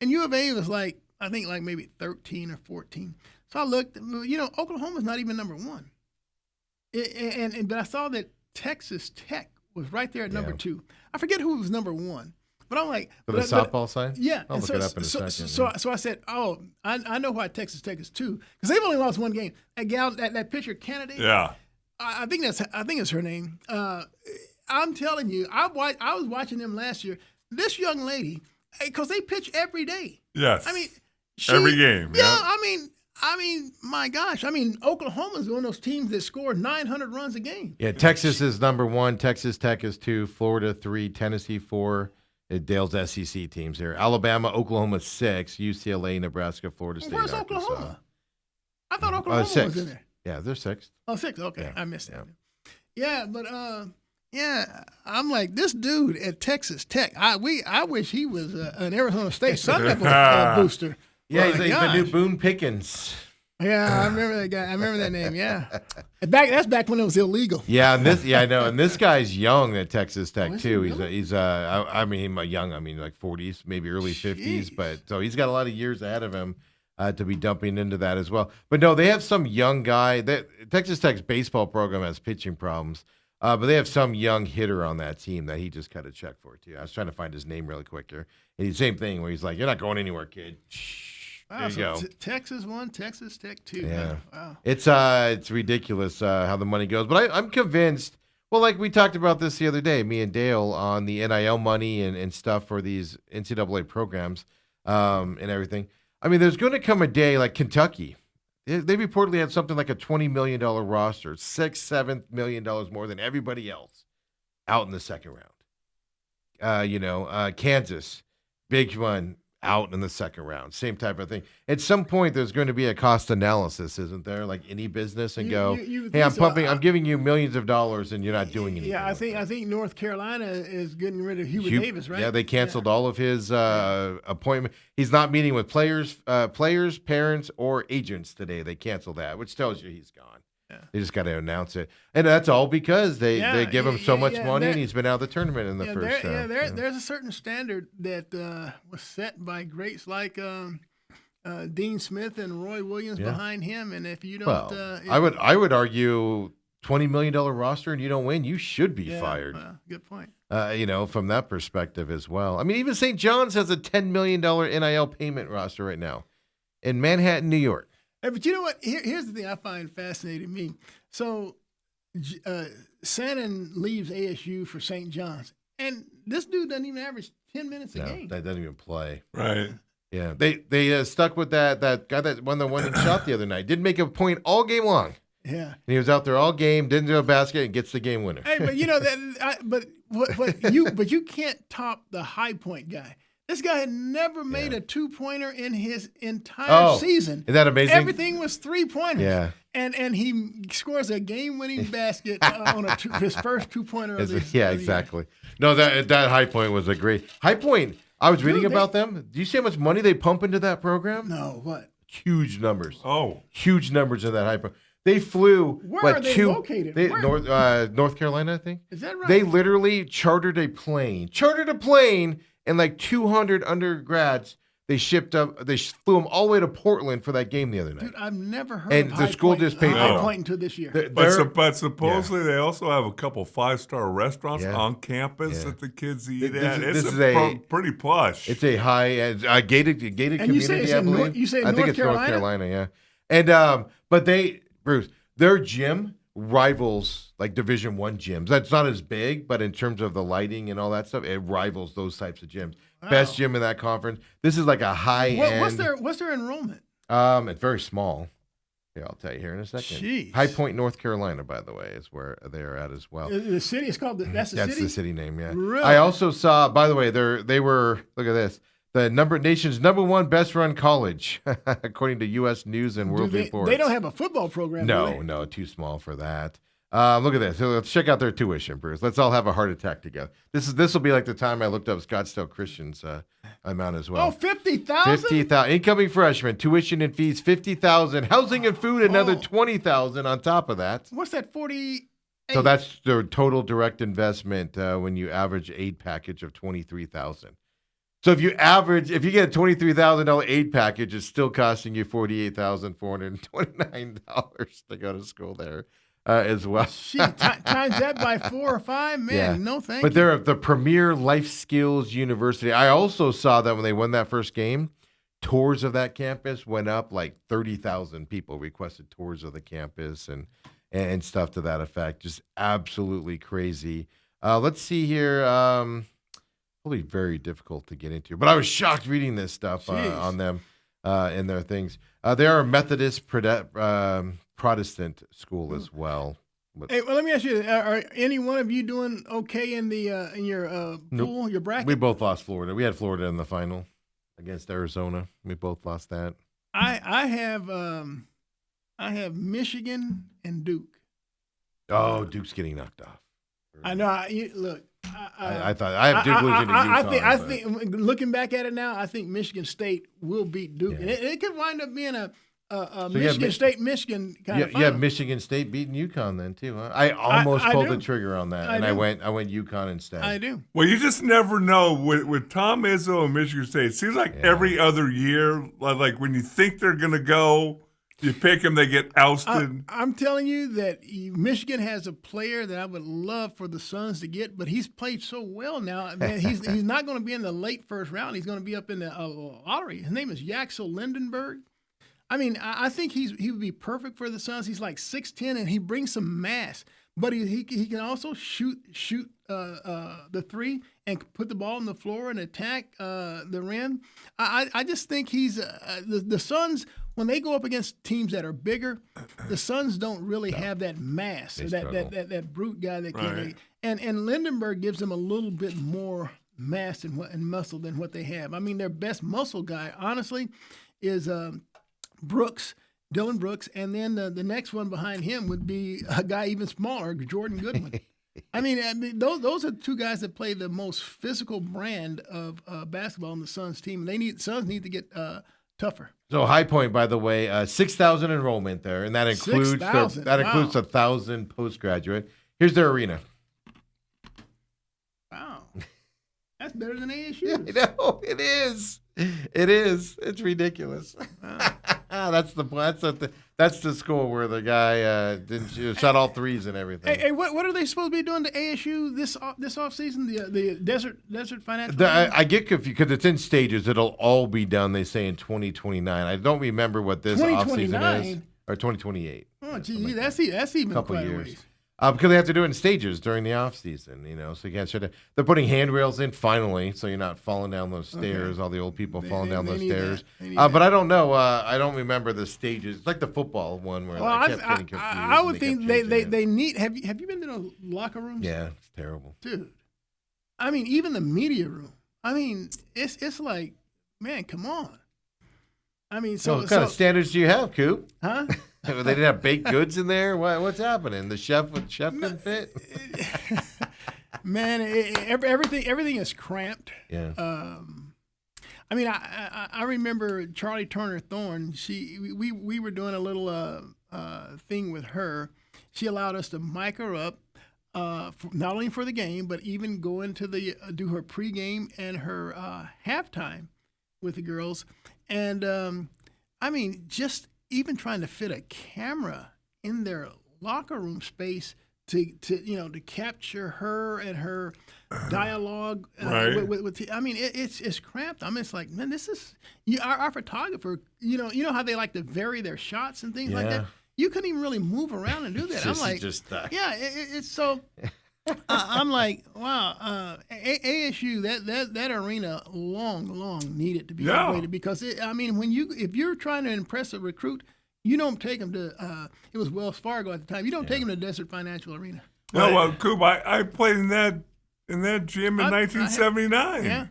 and U of A was like maybe 13 or 14. So I looked. You know, Oklahoma's not even number 1. But I saw that Texas Tech was right there at number Yeah. 2. I forget who was number 1, but I'm like For the but- softball side? Yeah, I'll and look so, it up in a so, second. So I said, oh, I know why Texas Tech is 2 because they've only lost 1 game. That gal, that pitcher Kennedy, Yeah. I think it's her name. I'm telling you, I was watching them last year. This young lady, because they pitch every day. Yes. I mean, Every game, Yeah, yeah. I mean, my gosh. I mean, Oklahoma's one of those teams that score 900 runs a game. Yeah, Texas is number 1. Texas Tech is 2. Florida 3. Tennessee 4. Dale's SEC teams here. Alabama, Oklahoma 6. UCLA, Nebraska, Florida State, Where's Arkansas. Oklahoma? I thought Oklahoma was 6. in there. Yeah, they're 6th. Oh, 6. Okay, Yeah, I missed yeah. that. Yeah, but yeah, I'm like this dude at Texas Tech. I wish he was an Arizona State Sun Devil booster. Yeah, My he's the gosh. new Boone Pickens. Yeah, I remember that guy. I remember that name. Yeah, that's back when it was illegal. Yeah, I know. And this guy's young at Texas Tech is he too. really? He's I mean young. I mean like 40s, maybe early 50s. Jeez. But so he's got a lot of years ahead of him to be dumping into that as well. But no, they have some young guy. Texas Tech's baseball program has pitching problems, but they have some young hitter on that team that he just cut a check for too. I was trying to find his name really quick here. And he's same thing where he's like, "You're not going anywhere, kid." Shh. There you go. Texas 1, Texas Tech 2. Yeah. Wow. It's ridiculous how the money goes, but I'm convinced. Well, like we talked about this the other day, me and Dale, on the NIL money and stuff for these NCAA programs and everything. I mean, there's going to come a day like Kentucky. They reportedly had something like a $20 million roster, $7 million more than everybody else out in the second round. Kansas, big one. Out in the second round, same type of thing. At some point, there's going to be a cost analysis, isn't there? Like any business, and You hey, I'm think so. pumping, I'm giving you millions of dollars, and you're not doing anything. Yeah, I with think it. North Carolina is getting rid of Hubert Hugh- Davis, right? Yeah, they canceled all of his appointment. He's not meeting with players, parents, or agents today. They canceled that, which tells you he's gone. Yeah. They just got to announce it, and that's all because they give him so much money, that- and he's been out of the tournament in the Yeah, first. there's a certain standard that was set by greats like Dean Smith and Roy Williams Yeah. behind him, and if you don't, Well, I would argue $20 million roster and you don't win, you should be fired. Good point. From that perspective as well. I mean, even St. John's has a $10 million NIL payment roster right now in Manhattan, New York. Hey, but you know what? Here's the thing I find fascinating me. So, Sannon leaves ASU for St. John's, and this dude doesn't even average 10 minutes a game. That doesn't even play. Right. Yeah, they stuck with that guy that won the winning shot the other night. Didn't make a point all game long. Yeah, and he was out there all game. Didn't do a basket and gets the game winner. Hey, but you know that. But you can't top the High Point guy. This guy had never made a 2-pointer in his entire season. Isn't that amazing? Everything was 3-pointers. Yeah. And he scores a game-winning basket on his first 2-pointer of the Yeah, exactly. No, that High Point was a great High Point. I was reading about them. Do you see how much money they pump into that program? No, what? Huge numbers. Oh, huge numbers in that High Point. They flew. Where are they located? North Carolina, I think. Is that right? They literally chartered a plane, and like 200 undergrads. They shipped up. They flew them all the way to Portland for that game the other night. Dude, I've never heard And of the High school Point, just paid High for it. Point until this year. but supposedly they also have a couple 5-star restaurants on campus that the kids eat at. This It's is pretty plush. It's a high gated community. you say it's I in believe. you say I think North it's North Carolina? Carolina, yeah. And but Bruce, their gym rivals like Division I gyms. That's not as big, but in terms of the lighting and all that stuff, it rivals those types of gyms. Wow. Best gym in that conference. This is like a high end. What's their enrollment? It's very small. Yeah, I'll tell you here in a second. Jeez. High Point, North Carolina, by the way, is where they're at as well. The city is called that's That's city. the city name, yeah. Really? I also saw, by the way, they were look at this. The nation's number one best run college, according to U.S. News and World Report. They don't have a football program. do they? No, too small for that. Look at this. So let's check out their tuition, Bruce. Let's all have a heart attack together. This will be like the time I looked up Scottsdale Christian's amount as well. Oh, 50,000? 50,000 incoming freshmen, tuition and fees 50,000, housing and food another 20,000 on top of that. What's that 40? So that's the total direct investment when you average aid package of 23,000. So if you get a $23,000 aid package, it's still costing you $48,429 to go to school there as well. Shit, times that by 4 or 5, man. No, thank you. But they're the premier life skills university. I also saw that when they won that first game, tours of that campus went up like 30,000 people requested tours of the campus and stuff to that effect. Just absolutely crazy. Let's see here. Probably very difficult to get into, but I was shocked reading this stuff on them and their things. They are a Methodist Protestant school as well. Hey, well, let me ask you: are any one of you doing okay in your pool, your bracket? We both lost Florida. We had Florida in the final against Arizona. We both lost that. I have Michigan and Duke. Oh, Duke's getting knocked off. I know. Look. I thought I have Duke losing to UConn. I think looking back at it now, I think Michigan State will beat Duke, and it could wind up being a Michigan Michigan kind of final. Yeah, Michigan State beating UConn then too. Huh? I almost pulled the trigger on that, I went UConn instead. I do. Well, you just never know with Tom Izzo and Michigan State. It seems like every other year, like when you think they're going to go, you pick them, they get ousted. I'm telling you that Michigan has a player that I would love for the Suns to get, but he's played so well now. Man, he's not going to be in the late first round. He's going to be up in the lottery. His name is Yaxel Lindenberg. I mean, I think he would be perfect for the Suns. He's like 6'10", and he brings some mass. But he can also shoot the three and put the ball on the floor and attack the rim. I just think he's the Suns. When they go up against teams that are bigger, the Suns don't really have that mass, or that brute guy that can. Right. And Lindenberg gives them a little bit more mass and muscle than what they have. I mean, their best muscle guy, honestly, is Dylan Brooks, and then the next one behind him would be a guy even smaller, Jordan Goodwin. I mean, those are two guys that play the most physical brand of basketball on the Suns team. Suns need to get tougher. So High Point, by the way, 6,000 enrollment there, and that includes 6,000. includes 1,000 postgraduate. Here's their arena. Wow, that's better than ASU. Yeah, I know it is. It is. It's ridiculous. Wow. That's That's the school where the guy didn't shot all threes and everything. Hey, what are they supposed to be doing to ASU this off season? The Desert Financial. I get confused because it's in stages. It'll all be done. They say in 2029. I don't remember what this off season is, or 2028. Oh, gee, that's even Couple quite a years. ways. Because they have to do it in stages during the off season, so you can't shut it. They're putting handrails in finally, so you're not falling down those stairs. All the old people falling down those stairs. But I don't know. I don't remember the stages. It's like the football one where I kept getting confused. I would think they it. need. Have you been to the locker rooms? Yeah, it's terrible, dude. I mean, even the media room. I mean, it's like, man, come on. I mean, so what kind of standards do you have, Coop? Huh? They didn't have baked goods in there. What's happening? The chef couldn't fit. Man, everything is cramped. Yeah. I mean, I remember Charlie Turner Thorne. We were doing a little thing with her. She allowed us to mic her up, not only for the game, but even go into do her pregame and her halftime with the girls. And I mean, just even trying to fit a camera in their locker room space to capture her and her dialogue. Right. I mean, it's cramped. I mean, it's like, man, this is our photographer. You know how they like to vary their shots and things like that. You couldn't even really move around and do that. I'm like, yeah, it's so. I'm like, wow, ASU that arena long needed to be upgraded because if you're trying to impress a recruit, you don't take them to it was Wells Fargo at the time. You don't take them to Desert Financial Arena. No, well, Coop, I played in that gym in 1979. Yeah.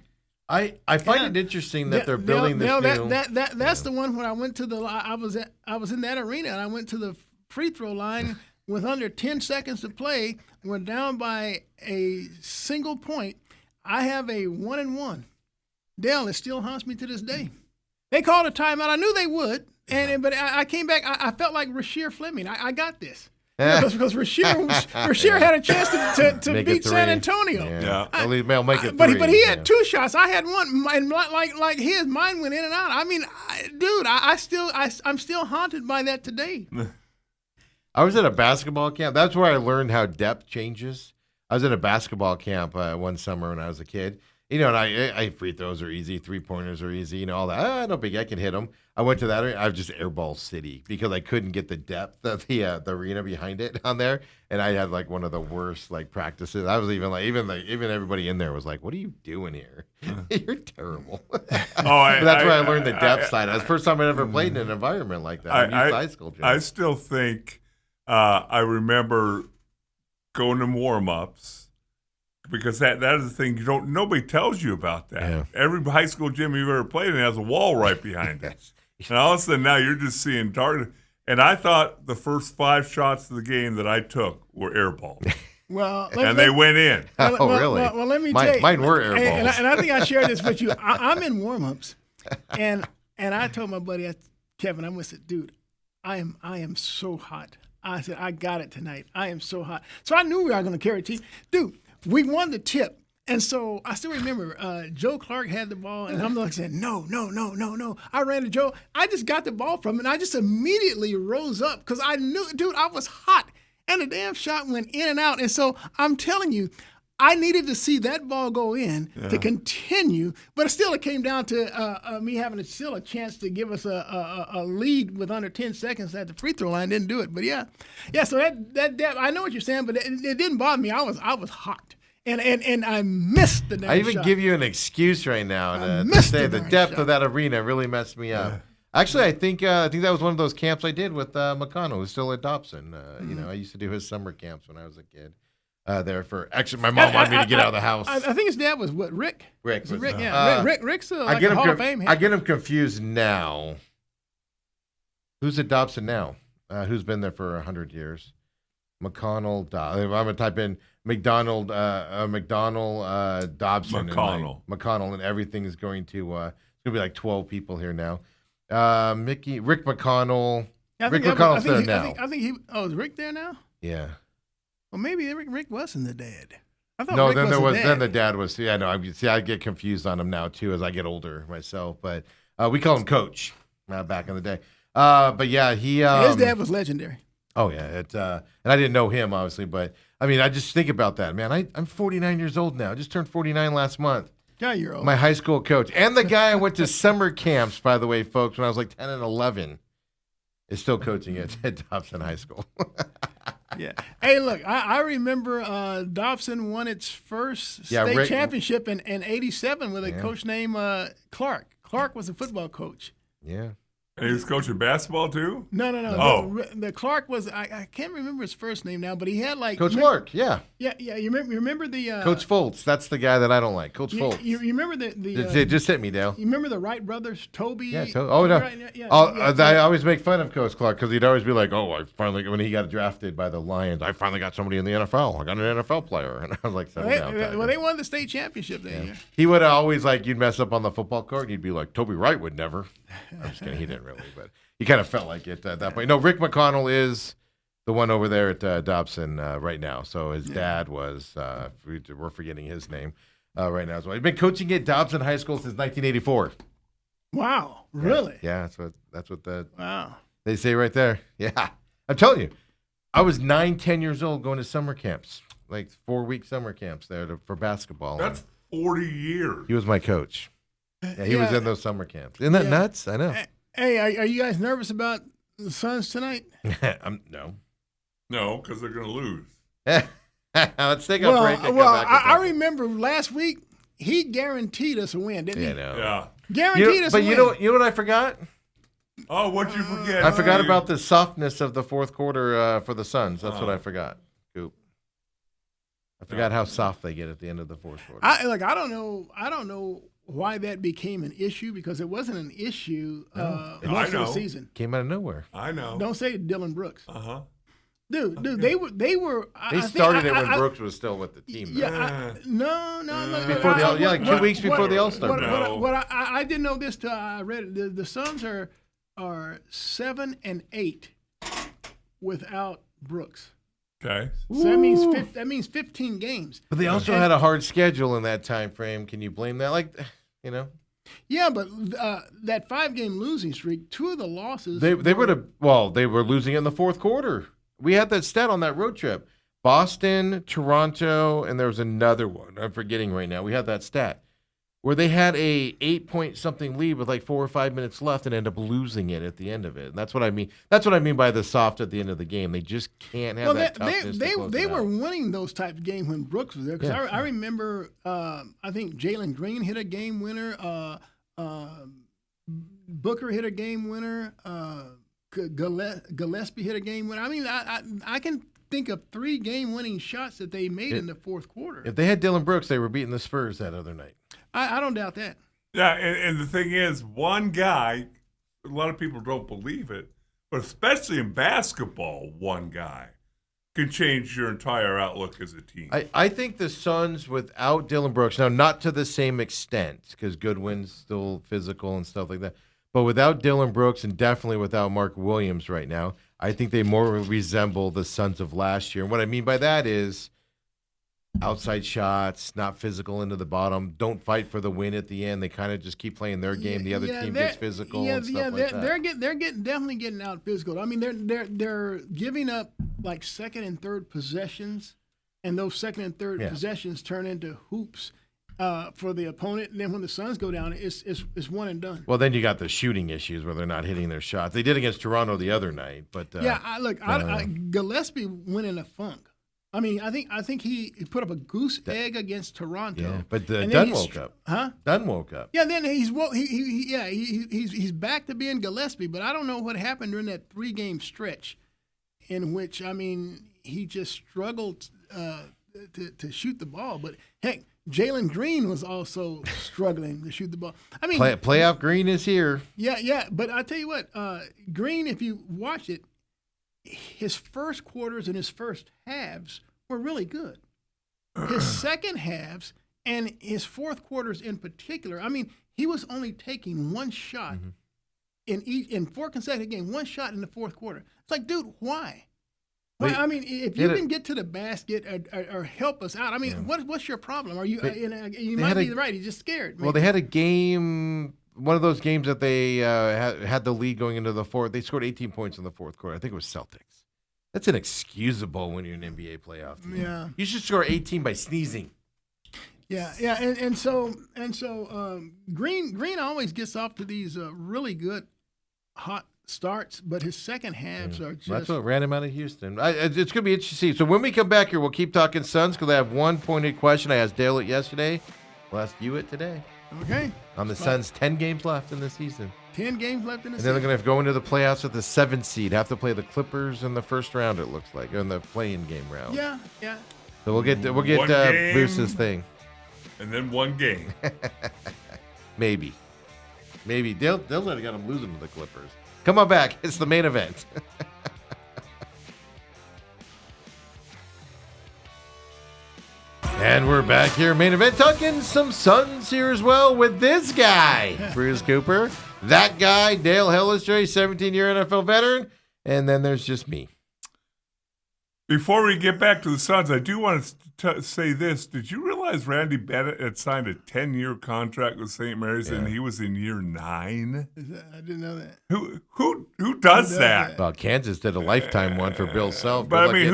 I find it interesting that they're building this new. That's the one when I went to I was in that arena and I went to the free throw line with under 10 seconds to play. We're down by a single point. I have a 1-and-1. Dale, it still haunts me to this day. They called a timeout. I knew they would, but I came back. I felt like Rasheer Fleming. I got this. Because Rasheer had a chance to beat San Antonio. Yeah. I'll make it but he had two shots. I had one, and like his, mine went in and out. I mean, dude, I'm still haunted by that today. I was at a basketball camp. That's where I learned how depth changes. I was at a basketball camp one summer when I was a kid. And I free throws are easy, 3-pointers are easy, all that. No big, I can hit them. I went to that arena. I was just airball city because I couldn't get the depth of the arena behind it on there, and I had like one of the worst practices. I was even everybody in there was like, "What are you doing here? You're terrible." That's where I learned the depth side. That's the first time I ever played in an environment like that. In high school gym. I still think. I remember going to warm-ups because that is the thing nobody tells you about that. Yeah. Every high school gym you've ever played in has a wall right behind it. And all of a sudden now you're just seeing dark. And I thought the first 5 shots of the game that I took were air balls. Well, they went in. Really? Well, let me tell you. Mine were air balls. And I think I shared this with you. I'm in warm-ups, and I told my buddy Kevin, I said, dude, I am so hot. I said, I got it tonight. I am so hot. So I knew we were going to carry a team. Dude, we won the tip. And so I still remember Joe Clark had the ball, and I'm like saying, no. I ran to Joe. I just got the ball from him, and I just immediately rose up because I knew, dude, I was hot. And the damn shot went in and out. And so I'm telling you, I needed to see that ball go in to continue, but still it came down to me having a chance to give us a lead with under 10 seconds at the free throw line. Didn't do it, but yeah. So that depth, I know what you're saying, but it didn't bother me. I was hot, and I missed the damn shot. I even give you an excuse right now to say the depth of that arena really messed me up. Actually, I think that was one of those camps I did with McConnell, who's still at Dobson. I used to do his summer camps when I was a kid. There for actually, my mom wanted me to get out of the house. I think his dad was what, Rick? Rick was Rick, yeah. Rick's like a Hall of Fame. I get him confused now. Who's at Dobson now? Who's been there for 100 years? McConnell. I'm gonna type in McDonald, Dobson, McConnell, and everything is going to. It's gonna be like 12 people here now. Rick McConnell. Rick McConnell's there now. I think is Rick there now? Yeah. Well, maybe Rick wasn't the dad. I thought no, Rick then was there was. the dad. Then the dad was. Yeah, no. I get confused on him now too as I get older myself. But we call him Coach back in the day. But yeah, he. His dad was legendary. Oh yeah, and I didn't know him obviously, but I mean, I just think about that, man. I'm 49 years old now. I just turned 49 last month. Yeah, you're old. My high school coach and the guy I went to summer camps, by the way, folks, when I was like 10 and 11, is still coaching at Dobson High School. Yeah. Hey, look, I remember Dobson won its first state Rick- championship in '87 with a coach named Clark. Clark was a football coach. Yeah. And he was coaching basketball too? No. Oh. The Clark was I can't remember his first name now, but he had like Coach Clark, yeah. Yeah. You remember the Coach Foltz, that's the guy that I don't like. Coach Foltz. You remember the Just hit me, Dale. you remember the Wright brothers, Toby? Yeah, Toby no. Wright? Yeah, I always make fun of Coach Clark because he'd always be like, "Oh, I finally when he got drafted by the Lions, I finally got somebody in the NFL. I got an NFL player." And I was like, "Settle down, Tiger." Well, they won the state championship that year. He would always like you'd mess up on the football court, and he'd be like, "Toby Wright would never." I'm just kidding. He didn't really, but he kind of felt like it at that point. No, Rick McConnell is the one over there at Dobson right now. So his dad was. We're forgetting his name right now as well. He's been coaching at Dobson High School since 1984. Wow, really? Yeah, that's what Wow. they say right there. Yeah, I'm telling you, I was 9, 10 years old going to summer camps, like 4-week summer camps there for basketball. That's 40 years. He was my coach. Yeah, he was in those summer camps. Isn't that nuts? I know. Hey, are you guys nervous about the Suns tonight? No. No, because they're going to lose. Let's take a break. And come back and I talk. remember last week he guaranteed us a win, didn't he? Yeah, no. Yeah. Guaranteed us a win. You know what I forgot? Oh, what'd you forget? I forgot Steve? about the softness of the fourth quarter for the Suns. That's what I forgot. Coop. I forgot how soft they get at the end of the fourth quarter. I don't know why that became an issue because it wasn't an issue most of the know. season. Came out of nowhere. I know. Don't say Dylan Brooks. Uh-huh. Dude, they were. They started it when Brooks was still with the team. though. Yeah, no. Before the like 2 weeks before the All-Star break. What I didn't know this till I read it. The Suns are 7-8 without Brooks. Okay. So that means 15 games. But they also had a hard schedule in that time frame. Can you blame that? Like, you know, Yeah, but that 5-game losing streak, 2 of the losses. they would have. Well, they were losing in the fourth quarter. We had that stat on that road trip: Boston, Toronto, and there was another one. I'm forgetting right now. We had that stat where they had a 8-point-something lead with like 4 or 5 minutes left and end up losing it at the end of it. And that's what I mean. That's what I mean by the soft at the end of the game. They just can't have that toughness. They were winning those type of games when Brooks was there. Because I remember, I think Jalen Green hit a game winner. Booker hit a game winner. Gillespie hit a game winner. I mean, I can think of 3 game-winning shots that they made in the fourth quarter. If they had Dylan Brooks, they were beating the Spurs that other night. I don't doubt that. Yeah, and the thing is, one guy, a lot of people don't believe it, but especially in basketball, one guy can change your entire outlook as a team. I think the Suns without Dylan Brooks, now not to the same extent because Goodwin's still physical and stuff like that, but without Dylan Brooks and definitely without Mark Williams right now, I think they more resemble the Suns of last year. And what I mean by that is outside shots, not physical into the bottom, don't fight for the win at the end. They kind of just keep playing their game. The other team gets physical and stuff like that. They're definitely getting out physical. I mean, they're giving up like second and third possessions, and those second and third possessions turn into hoops for the opponent. And then when the Suns go down, it's one and done. Well, then you got the shooting issues where they're not hitting their shots. They did against Toronto the other night, but Gillespie went in a funk. I mean, I think he put up a goose egg against Toronto. Yeah, but Dunn woke up. Huh? Dunn woke up. Yeah, then he's back to being Gillespie, but I don't know what happened during that 3-game stretch, in which he just struggled to shoot the ball. But heck, Jalen Green was also struggling to shoot the ball. I mean, playoff Green is here. Yeah, but I tell you what, Green, if you watch it, his first quarters and his first halves were really good. His second halves and his fourth quarters in particular, I mean, he was only taking one shot in 4 consecutive games, one shot in the fourth quarter. It's like, dude, why? Well, I mean, if you can get to the basket or help us out, I mean, what's your problem? Are you? You might be right. He's just scared. Maybe. Well, they had a game one of those games that they had the lead going into the fourth. They scored 18 points in the fourth quarter. I think it was Celtics. That's inexcusable when you're an NBA playoff team. Yeah. You should score 18 by sneezing. Yeah, and so Green always gets off to these really good hot starts, but his second halves are just. That's what ran him out of Houston. It's going to be interesting to see. So when we come back here, we'll keep talking Suns because I have one pointed question. I asked Dale it yesterday. We'll ask you it today. Okay. On the Suns, 10 games left in the season. 10 games left in the And then they're season. going to go into the playoffs with the 7th seed. Have to play the Clippers in the first round, it looks like, in the play-in game round. Yeah. So we'll get One game. Bruce's thing. And then one game. Maybe. Dale's already got him losing to the Clippers. Come on back. It's the main event. And we're back here, main event, talking some Suns here as well with this guy, Bruce Cooper. That guy, Dale Hellestrae, 17-year NFL veteran. And then there's just me. Before we get back to the Suns, I do want to say this. Did you realize Randy Bennett had signed a 10-year contract with St. Mary's and he was in year 9? I didn't know that. Who does that? Well, Kansas did a lifetime one for Bill Self. But I mean,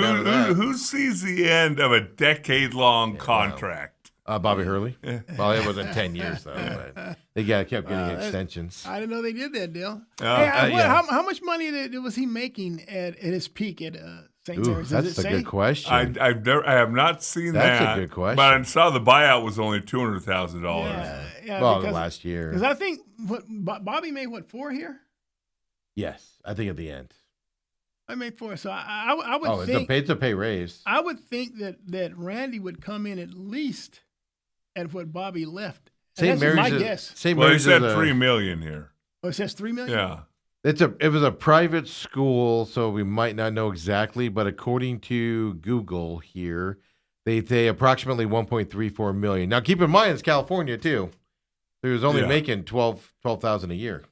who sees the end of a decade-long contract? Bobby Hurley. Well, it wasn't 10 years, though. But they kept getting extensions. I didn't know they did that, Dale. yeah. How much money was he making at his peak at St. Ooh, Mary's? that's a good question. I have not seen that. That's a good question. But I saw the buyout was only $200,000. Yeah, well, because, last year. Because I think Bobby made 4 here. Yes, I think at the end. I made 4, so I would think it's a pay raise. I would think that Randy would come in at least at what Bobby left. St. That's Mary's my guess. St. Well, they Mary's said is $3 million here. Oh, it says $3 million. Yeah. It was a private school, so we might not know exactly, but according to Google here, they say approximately $1.34 million. Now, keep in mind it's California too. So he was only making $12,000 a year.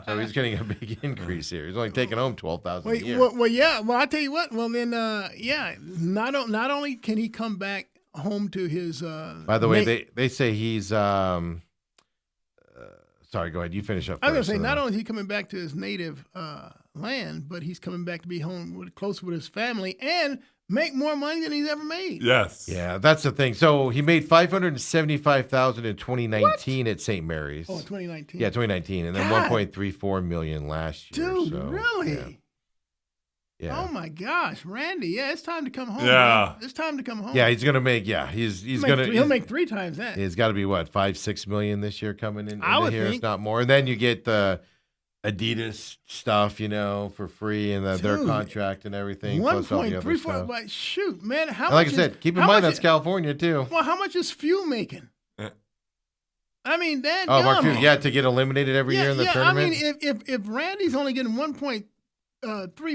So he's getting a big increase here. He's only taking home $12,000 a year. Well, yeah. Well, I tell you what. Well, then, Not only can he come back home to his. By the way, they say he's. Sorry, go ahead. You finish up. I was going first, to say, and not then- only is he coming back to his native land, but he's coming back to be home close with his family and make more money than he's ever made. Yes. Yeah, that's the thing. So he made $575,000 in 2019 at St. Mary's. Oh, 2019. Yeah, 2019, and then God. $1.34 million last year. Dude, so, really? Yeah. Oh my gosh, Randy! Yeah, it's time to come home. Yeah. man. It's time to come home. Yeah, he's gonna make. Yeah, He'll make 3 times that. He's got to be what, $5-6 million this year coming in. I would here, think. if not more. And then you get the Adidas stuff, for free, and their Dude, contract and everything. plus all the other 1.34. stuff. But shoot, man, how And like much? I said, keep in how mind much that's California too. Well, how much is fuel making? I mean, that. Oh, Mark, to get eliminated every year in the tournament. I mean, if Randy's only getting $1.3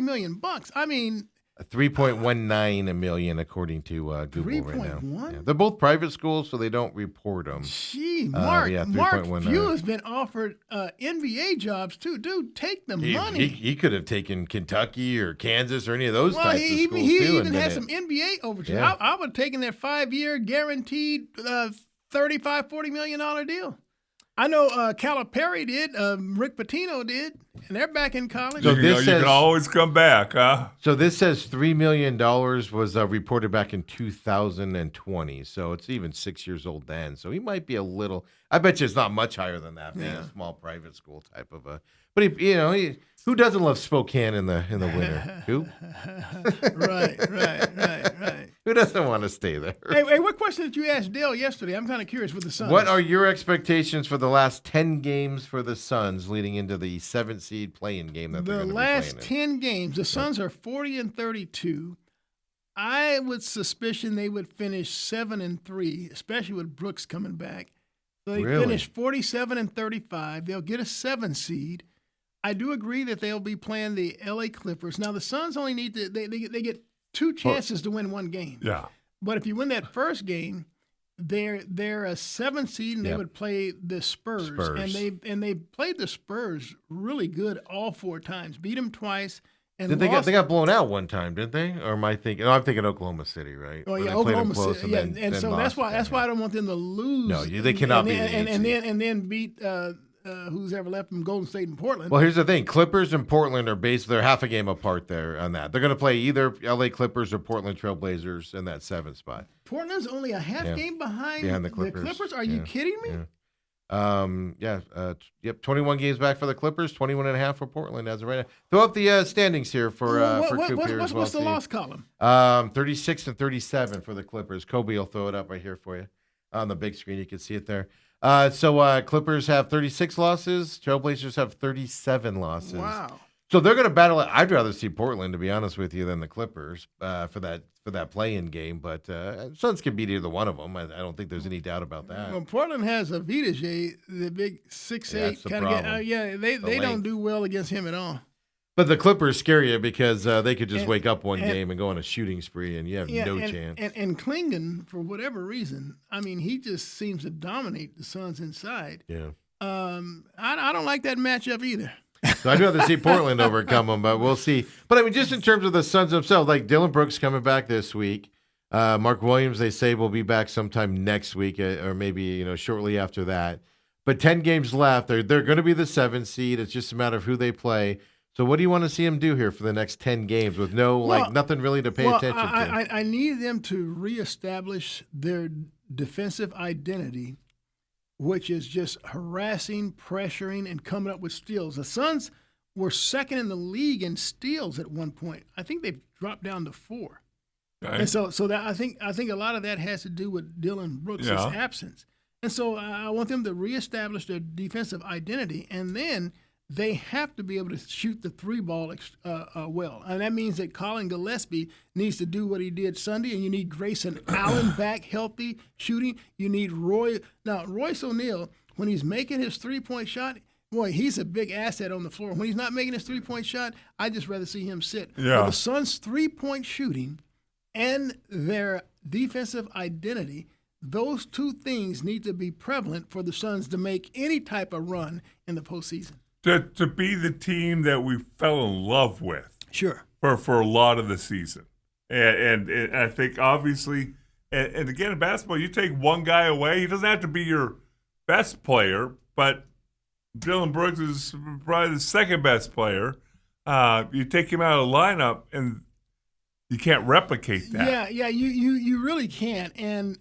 million, I mean. 3.19 million according to Google right now. 3.1? Yeah. They're both private schools, so they don't report them. Gee, Mark 3.19. Few has been offered NBA jobs too. Dude, take the money. He could have taken Kentucky or Kansas or any of those types of schools too. He even and had did some it. NBA overtures. Yeah. I would have taken that 5-year guaranteed $35-40 million deal. I know Calipari did, Rick Pitino did, and they're back in college. So You can always come back, huh? So this says $3 million was reported back in 2020. So it's even 6 years old then. So he might be a little. I bet you it's not much higher than that. Being a small private school type of a. But he who doesn't love Spokane in the winter? Who? Right. Who doesn't want to stay there? Hey, what question did you ask Dale yesterday? I'm kind of curious with the Suns. What are your expectations for the last 10 games for the Suns leading into the 7th seed play-in game that they're the going to be last playing 10 games? The Suns are 40-32. I would suspicion they would finish 7-3, especially with Brooks coming back. So they Really? finish 47-35. They'll get a 7 seed. I do agree that they'll be playing the LA Clippers. Now the Suns only need to they get 2 chances to win 1 game. Yeah. But if you win that first game, they're a 7 seed and they Yep. would play the Spurs. And they played the Spurs really good all 4 times. Beat them twice and Did they lost. they got blown out one time, didn't they? Or am I thinking? No, I'm thinking Oklahoma City, right? Oh Where yeah, they played them Oklahoma close City. and Yeah, then and so lost that's why I don't want them to lose. No, they cannot be the and, eighth and then beat who's ever left from Golden State and Portland. Well, here's the thing: Clippers and Portland are they're half a game apart there on that. They're going to play either LA Clippers or Portland Trailblazers in that 7th spot. Portland's only a half game behind the Clippers. Are you kidding me? Yep, 21 games back for the Clippers, 21 and a half for Portland as of right now. Throw up the standings here for Coop here as well. What's the loss column? 36 and 37 for the Clippers. Kobe will throw it up right here for you on the big screen. You can see it there. So Clippers have 36 losses. Trailblazers have 37 losses. Wow. So they're going to battle it. I'd rather see Portland, to be honest with you, than the Clippers for that play-in game. But Suns can beat either one of them. I don't think there's any doubt about that. Well, Portland has a Vitae, the big 6'8" kind of guy. They don't do well against him at all. But the Clippers scare you because they could just wake up one game and go on a shooting spree, and you have no chance. And Klingon, for whatever reason, I mean, he just seems to dominate the Suns inside. Yeah. I don't like that matchup either. So I'd rather see Portland overcome them, but we'll see. But I mean, just in terms of the Suns themselves, like Dylan Brooks coming back this week. Mark Williams, they say, will be back sometime next week, or maybe shortly after that. But 10 games left. They're going to be the 7th seed. It's just a matter of who they play. So what do you want to see them do here for the next 10 games with nothing really to pay attention to? I need them to reestablish their defensive identity, which is just harassing, pressuring, and coming up with steals. The Suns were second in the league in steals at one point. I think they've dropped down to 4. Okay. And so that I think a lot of that has to do with Dylan Brooks' absence. And so I want them to reestablish their defensive identity, and then they have to be able to shoot the 3-ball well. And that means that Colin Gillespie needs to do what he did Sunday, and you need Grayson Allen back healthy, shooting. You need Royce O'Neal, when he's making his 3-point shot, boy, he's a big asset on the floor. When he's not making his 3-point shot, I'd just rather see him sit. Yeah. But the Suns' 3-point shooting and their defensive identity, those two things need to be prevalent for the Suns to make any type of run in the postseason. To be the team that we fell in love with. Sure. For a lot of the season. And I think obviously, and again in basketball, you take one guy away, he doesn't have to be your best player, but Dylan Brooks is probably the second best player. You take him out of the lineup and you can't replicate that. Yeah, you really can't. And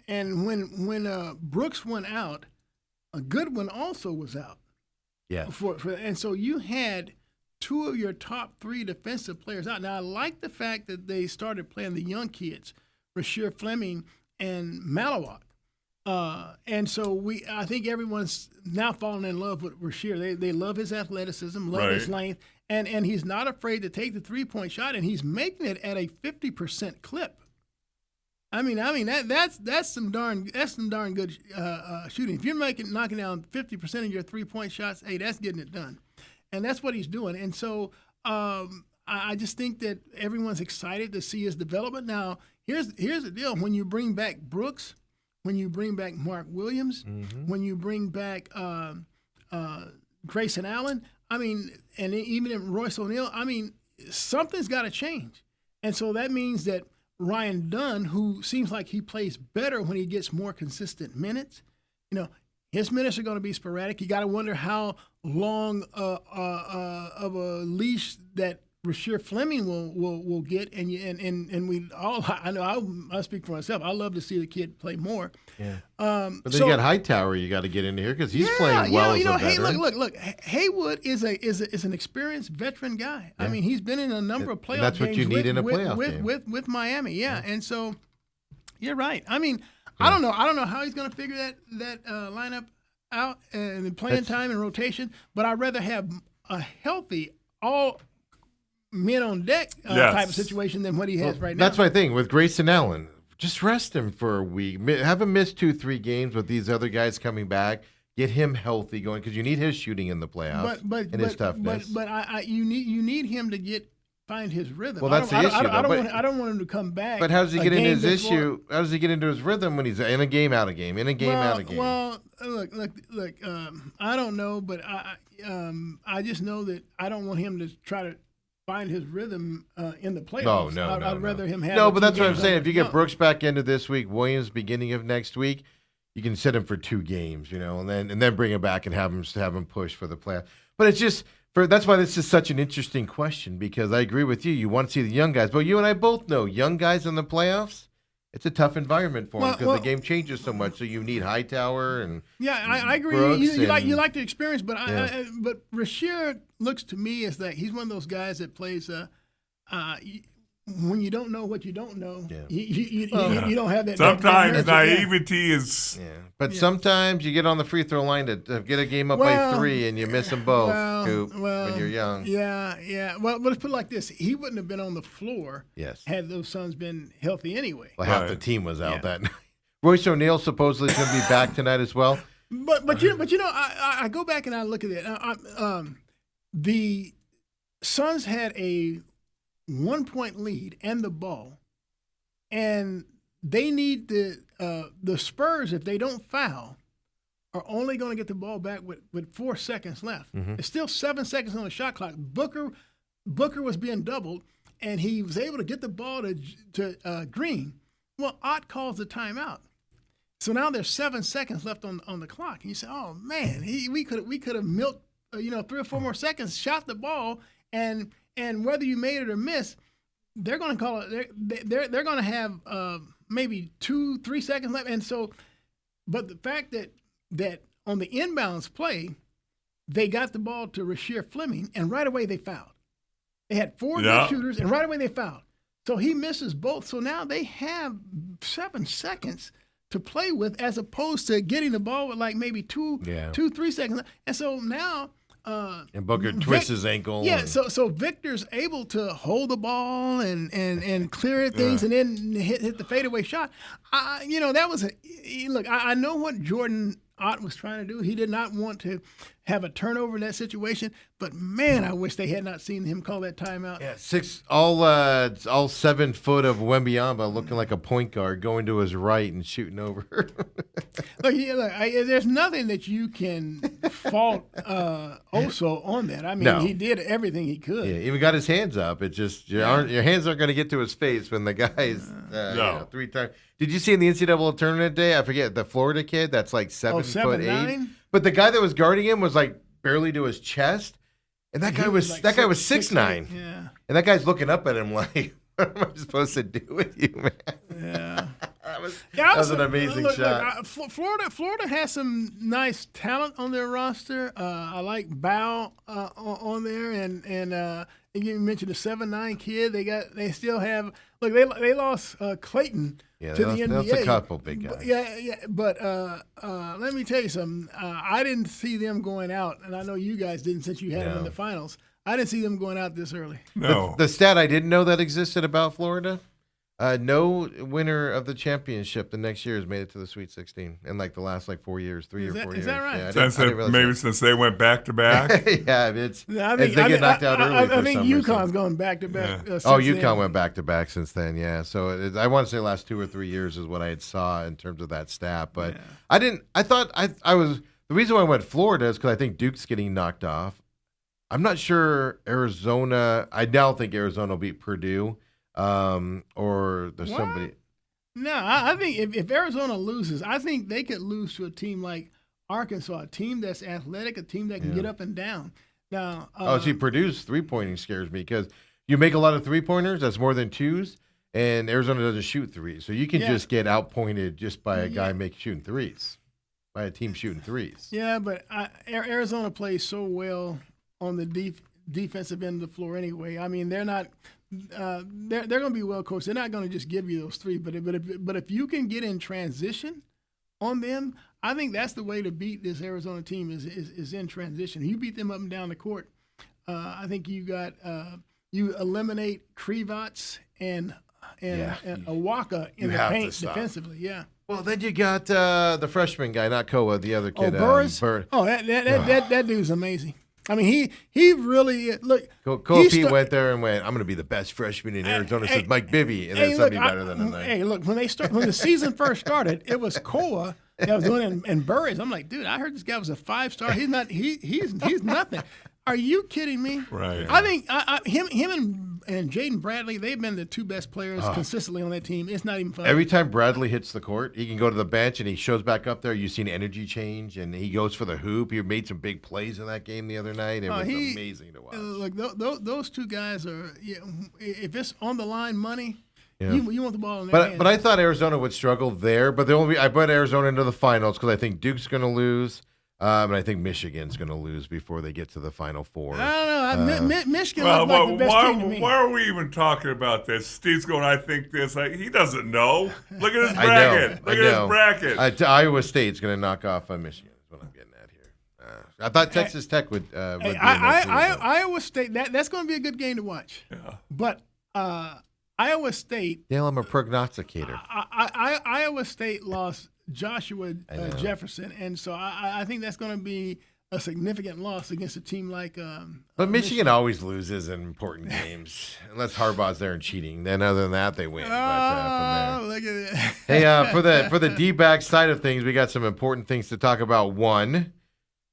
when Brooks went out, a good one also was out. Yeah. And so you had 2 of your top 3 defensive players out. Now, I like the fact that they started playing the young kids, Rasheer Fleming and Malawak. And so I think everyone's now falling in love with Rasheer. They love his athleticism, love his length, and he's not afraid to take the 3-point shot, and he's making it at a 50% clip. I mean that's some darn good shooting. If you're knocking down 50% of your 3-point shots, hey, that's getting it done, and that's what he's doing. And so I just think that everyone's excited to see his development. Now here's the deal: when you bring back Brooks, when you bring back Mark Williams, when you bring back Grayson Allen, I mean, and even in Royce O'Neal, I mean, something's got to change, and so that means that Ryan Dunn, who seems like he plays better when he gets more consistent minutes, his minutes are going to be sporadic. You got to wonder how long of a leash that Rasheer Fleming will get, and we all, I know I'll speak for myself. I love to see the kid play more. Yeah. But then you got Hightower you got to get into here because he's playing well as a veteran. Look. Haywood is an experienced veteran guy. Yeah. I mean, he's been in a number of playoff games. That's what you need in a playoff game. With Miami. Yeah, and so you're right. I mean, I don't know how he's going to figure that lineup out and the playing time and rotation. But I'd rather have a healthy all men on deck type of situation than what he has right now. That's my thing with Grayson Allen. Just rest him for a week. Have him miss 2-3 games with these other guys coming back. Get him healthy going because you need his shooting in the playoffs and his toughness. But you need him to find his rhythm. Well, that's the issue. I don't want him to come back. But how does he get into his issue? How does he get into his rhythm when he's in a game, out of game, in a game, out of game? Well, look. I don't know, but I just know that I don't want him to try to find his rhythm in the No, playoffs. no, I'd rather him have. No, a but few that's what I'm games saying. under If you his get belt. Brooks back into this week, Williams beginning of next week, you can sit him for 2 games, and then bring him back and have him push for the playoff. But it's just that's why this is such an interesting question, because I agree with you. You want to see the young guys, but you and I both know young guys in the playoffs. It's a tough environment for them because the game changes so much. So you need Hightower and Yeah, I agree. Brooks You like and- the experience, but but Rasheed looks to me as that he's one of those guys that plays. When you don't know what you don't know, Yeah. you don't have that. Sometimes that yeah. naivety is. yeah. But sometimes you get on the free throw line to get a game up by Well, 3 and you miss them both. Coop, well, when you're young. Yeah. Well, let's put it like this: he wouldn't have been on the floor Yes. had those Suns been healthy anyway. Well, half Right. the team was out Yeah. that night. Royce O'Neal supposedly is going to be back tonight as well. But I go back and I look at it. The Suns had a 1-point lead and the ball, and they need the Spurs, if they don't foul, are only going to get the ball back with 4 seconds left. Mm-hmm. It's still 7 seconds on the shot clock. Booker was being doubled, and he was able to get the ball to Green. Well, Ott calls the timeout. So now there's 7 seconds left on the clock, and you say, "Oh man, we could have milked 3 or 4 more seconds, shot the ball, and whether you made it or missed, they're going to call it. They're going to have maybe 2-3 seconds left, and so, but the fact that on the inbounds play, they got the ball to Rasheed Fleming, and right away they fouled. They had 4 good shooters, and right away they fouled. So he misses both. So now they have 7 seconds to play with, as opposed to getting the ball with like maybe 2-3 seconds. And so now And Booker twists his ankle. Yeah, and- so Victor's able to hold the ball and clear things and then hit the fadeaway shot. That was look. I know what Jordan Ott was trying to do. He did not want to have a turnover in that situation, but man, I wish they had not seen him call that timeout. Yeah, all 7 foot of Wembyama looking like a point guard going to his right and shooting over. Look, there's nothing that you can fault Oso on that. I mean, No. he did everything he could. Yeah, even got his hands up. It just your hands aren't going to get to his face when the guy's No. 3 times. Did you see in the NCAA tournament day? I forget the Florida kid that's like 7'8". 7'9"? But the guy that was guarding him was like barely to his chest, and that guy was like 6'9". Yeah. And that guy's looking up at him like, "What am I supposed to do with you, man?" Yeah. That was an amazing shot. Florida has some nice talent on their roster. I like Bow on there, and you mentioned the 7'9" kid. They still have. Look, they lost Clayton Yeah, to the they NBA. lost a couple big guys. But let me tell you something. I didn't see them going out, and I know you guys didn't since you had them in the finals. I didn't see them going out this early. No. The stat I didn't know that existed about Florida: no winner of the championship the next year has made it to the Sweet 16 in like the last 4 years, 3 or 4 years. Is that right? Yeah, Since they went back to back. yeah, it's I they get knocked out early. I for think some reason. UConn's going back to back. Oh, UConn went back to back since then. Yeah, so I want to say the last 2 or 3 years is what I had saw in terms of that stat. But I didn't. I thought I was the reason why I went Florida is because I think Duke's getting knocked off. I'm not sure Arizona. I now think Arizona will beat Purdue, or there's What? somebody. No, I think if Arizona loses, I think they could lose to a team like Arkansas, a team that's athletic, a team that can get up and down. Now, See, Purdue's 3-pointing scares me because you make a lot of 3-pointers. That's more than 2s, and Arizona doesn't shoot 3s. So you can just get outpointed just by a guy shooting 3s, by a team shooting 3s. Yeah, but Arizona plays so well on the defensive end of the floor anyway. I mean, they're not. They're going to be well coached. They're not going to just give you those 3, but if you can get in transition on them, I think that's the way to beat this Arizona team is in transition. You beat them up and down the court. I think you eliminate Krivats and Awaka in the paint defensively. Yeah. Well, then you got the freshman guy, not Koa, the other kid. Burris. Bur- That dude's amazing. I mean, he really look. Koa Pete went there and went, "I'm going to be the best freshman in Arizona since Mike Bibby," and there's somebody better than him. Hey, look, when the season first started, it was Koa that was doing it and Burris. I'm like, dude, I heard this guy was a 5-star. He's not. He's nothing. Are you kidding me? Right. I think him and Jaden Bradley, they've been the two best players consistently on that team. It's not even funny. Every time Bradley hits the court, he can go to the bench and he shows back up there. You've seen energy change, and he goes for the hoop. He made some big plays in that game the other night. It was amazing to watch. Look, those two guys are. If it's on the line, money. Yeah. You want the ball in their hands. But I thought Arizona would struggle there. But I put Arizona into the finals because I think Duke's going to lose. And I think Michigan's going to lose before they get to the Final Four. I don't know. Michigan looks like the best team to me. Why are we even talking about this? Steve's going, I think this. He doesn't know. Look at his bracket. Look at his bracket. Iowa State's going to knock off on Michigan is what I'm getting at here. I thought Texas Tech would be in that Iowa State, that's going to be a good game to watch. Yeah. But Iowa State. Dale, I'm a prognosticator. Iowa State lost Joshua Jefferson, and so I think that's going to be a significant loss against a team like. But Michigan always loses in important games, unless Harbaugh's there and cheating. Then other than that, they win. From there. Look at it. Hey, for the D-back side of things, we got some important things to talk about. One,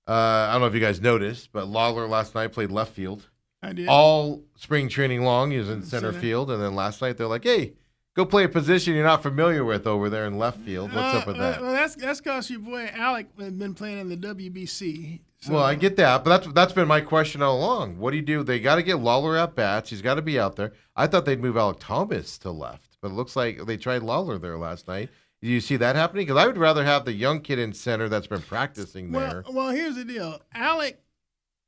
I don't know if you guys noticed, but Lawler last night played left field. I did. All spring training long, he was in center field, and then last night they're like, "Hey, go play a position you're not familiar with over there in left field." What's up with that? Well, that's because your boy Alec has been playing in the WBC. So. Well, I get that, but that's been my question all along. What do you do? They got to get Lawler at bats. He's got to be out there. I thought they'd move Alec Thomas to left, but it looks like they tried Lawler there last night. Do you see that happening? Because I would rather have the young kid in center that's been practicing there. Well, here's the deal. Alec,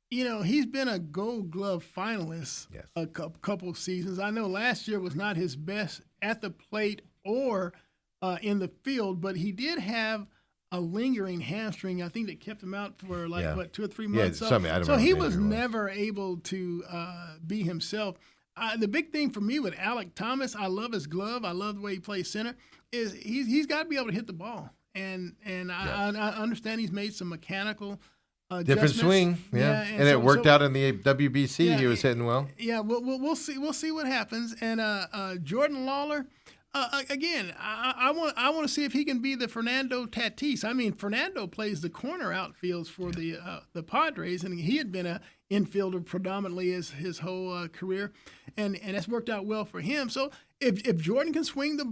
he's been a Gold Glove finalist a couple seasons. I know last year was not his best at the plate or in the field, but he did have a lingering hamstring, I think, that kept him out for 2 or 3 months. So he was never able to be himself. The big thing for me with Alec Thomas, I love his glove. I love the way he plays center. Is he's got to be able to hit the ball, and I understand he's made some mechanical different swing, and it worked out in the WBC. He was hitting well. Yeah, we'll see. We'll see what happens. And Jordan Lawler, again, I want to see if he can be the Fernando Tatis. I mean, Fernando plays the corner outfields for the Padres, and he had been an infielder predominantly his whole career, and that's worked out well for him. So if Jordan can swing the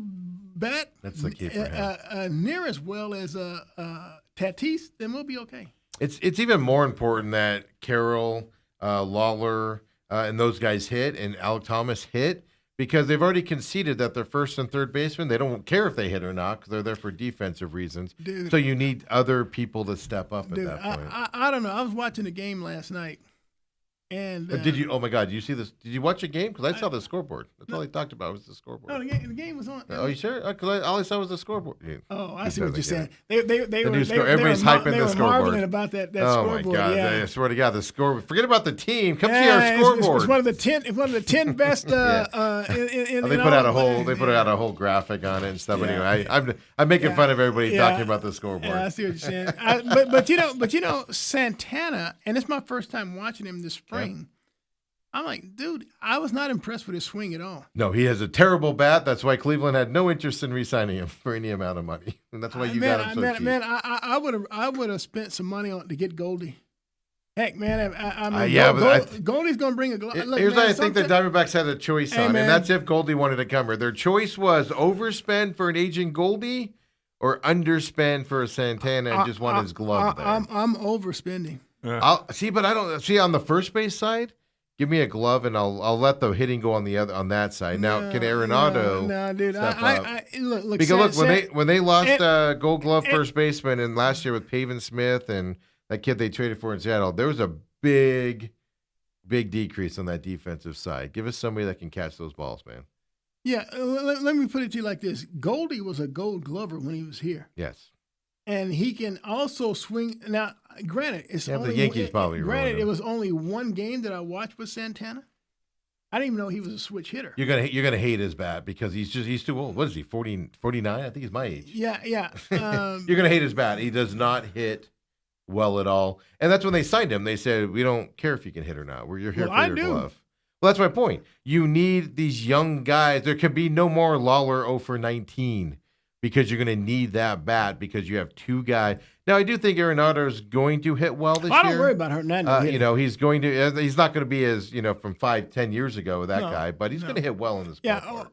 bat, that's the key for him. Near as well as Tatis, then we'll be okay. It's even more important that Carroll, Lawler, and those guys hit, and Alec Thomas hit, because they've already conceded that their first and third baseman, they don't care if they hit or not because they're there for defensive reasons. Dude, so you need other people to step up at that point. I don't know. I was watching the game last night. And did you? Oh my God! Did you see this? Did you watch the game? Because I saw the scoreboard. That's all they talked about was the scoreboard. No, the game was on. Oh, you sure? Because all I saw was the scoreboard. Yeah. Oh, I see what you're saying. Everybody's hyping the scoreboard. Marveling about that scoreboard. Oh my God! Yeah. I swear to God, the scoreboard. Forget about the team. Come see our scoreboard. It's one of the 10 best. They put out a whole graphic on it and stuff. Yeah. Anyway, I'm making fun of everybody talking about the scoreboard. Yeah, I see what you're saying. But Santana, and it's my first time watching him this spring. Yeah. I'm like, dude, I was not impressed with his swing at all. No, he has a terrible bat. That's why Cleveland had no interest in re-signing him for any amount of money, and that's why you got him so cheap. Man, I would have spent some money on to get Goldie. Heck, man, Goldie's going to bring a glove. Here's what I think the Diamondbacks had a choice on, and that's if Goldie wanted to come here. Their choice was overspend for an aging Goldie or underspend for a Santana and just want his glove there. I'm overspending. Yeah. But I don't see on the first base side. Give me a glove, and I'll let the hitting go on that side. Now, can Arenado? No, dude. Look. Because when they lost Gold Glove first baseman, and last year with Pavin Smith and that kid they traded for in Seattle, there was a big decrease on that defensive side. Give us somebody that can catch those balls, man. Yeah, let me put it to you like this: Goldie was a Gold Glover when he was here. Yes. And he can also swing. Now, granted, the Yankees probably. Granted, it was only one game that I watched with Santana. I didn't even know he was a switch hitter. You're gonna hate his bat because he's too old. What is he? 49? I think he's my age. Yeah. You're gonna hate his bat. He does not hit well at all. And that's when they signed him. They said, we don't care if you can hit or not. You're here for your glove. Well, that's my point. You need these young guys. There can be no more Lawler 0 for 19. because you're going to need that bat because you have two guys. Now, I do think Arenado is going to hit well this year. I don't worry about Hernandez. He's going to. He's not going to be as from 5-10 years ago that guy, but he's going to hit well in this. Yeah,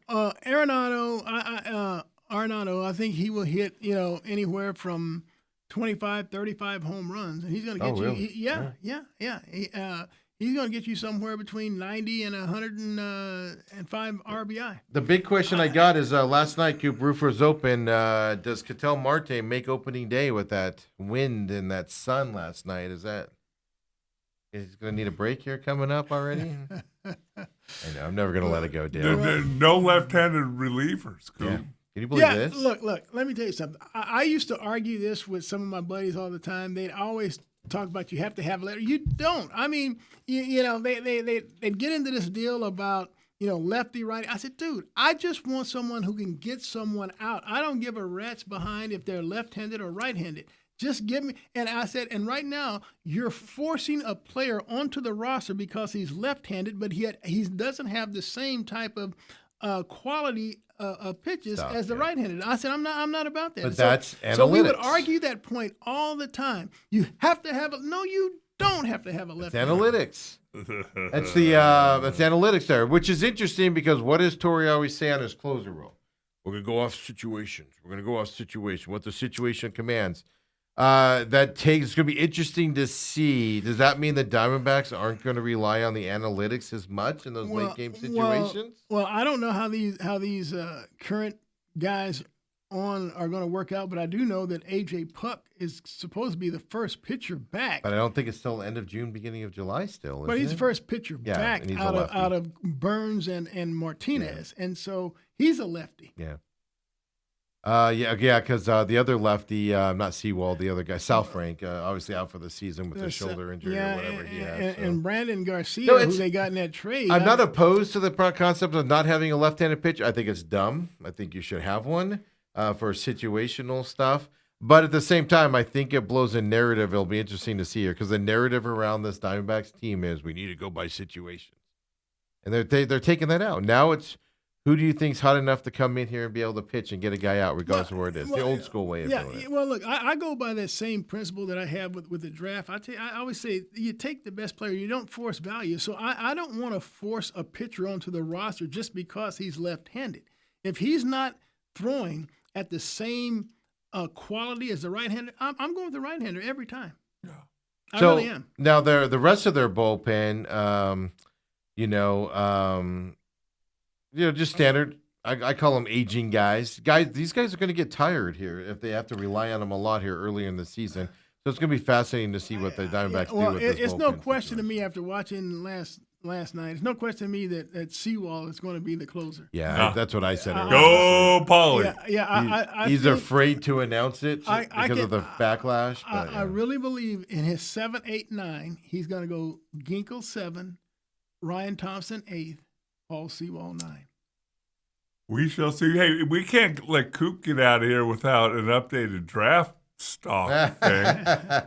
Arenado, I think he will hit anywhere from 25, 35 home runs, and he's going to get you. Really? He's going to get you somewhere between 90 and 105 RBI. The big question I got is last night, Coop, roof was open. Does Ketel Marte make opening day with that wind and that sun last night? Is he's going to need a break here coming up already? I know. I'm never going to let it go, Dale. No left-handed relievers, Coop. Yeah. Can you believe this? Look. Let me tell you something. I used to argue this with some of my buddies all the time. They'd always talk about you have to have a letter. You don't. I mean, they'd get into this deal about lefty, righty. I said, dude, I just want someone who can get someone out. I don't give a rat's behind if they're left-handed or right-handed. Just give me. And I said, and right now you're forcing a player onto the roster because he's left-handed, but he doesn't have the same type of quality pitches as the right-handed. I said, I'm not about that. But that's analytics. So we would argue that point all the time. You have to have no, you don't have to have a left. It's analytics. That's analytics there, which is interesting because what does Torre always say on his closer role? We're gonna go off situations. What the situation commands. It's gonna be interesting to see. Does that mean the Diamondbacks aren't going to rely on the analytics as much in those late game situations? Well, I don't know how these current guys are going to work out, but I do know that AJ Puck is supposed to be the first pitcher back. But I don't think it's still end of June, beginning of July still. But he's the first pitcher back and out of Burns and Martinez, and so he's a lefty. Yeah. Because the other lefty, not Seawald, the other guy, Sal Frank, obviously out for the season with a shoulder injury or whatever he has. And Brandon Garcia, who they got in that trade. I'm not opposed to the concept of not having a left-handed pitcher. I think it's dumb. I think you should have one for situational stuff. But at the same time, I think it blows a narrative. It'll be interesting to see here because the narrative around this Diamondbacks team is we need to go by situations. And they're taking that out. Now it's who do you think's hot enough to come in here and be able to pitch and get a guy out regardless of where it is? The old school way of doing it. Well, look, I go by that same principle that I have with the draft. I always say you take the best player. You don't force value. So I don't want to force a pitcher onto the roster just because he's left-handed. If he's not throwing at the same quality as the right-hander, I'm going with the right-hander every time. Yeah. I really am. Now, the rest of their bullpen, just standard. I call them aging guys. These guys are going to get tired here if they have to rely on them a lot here early in the season. So it's going to be fascinating to see what the Diamondbacks do with this bullpen. It's no question to me after watching last night. It's no question to me that Seawald is going to be the closer. Yeah, that's what I said earlier. Go, Paulie. He's afraid to announce it because of the backlash. But, I really believe in his 7, 8, 9, he's going to go Ginkel 7, Ryan Thompson 8, Paul Seawald 9. We shall see. Hey, we can't let Coop get out of here without an updated draft stock thing.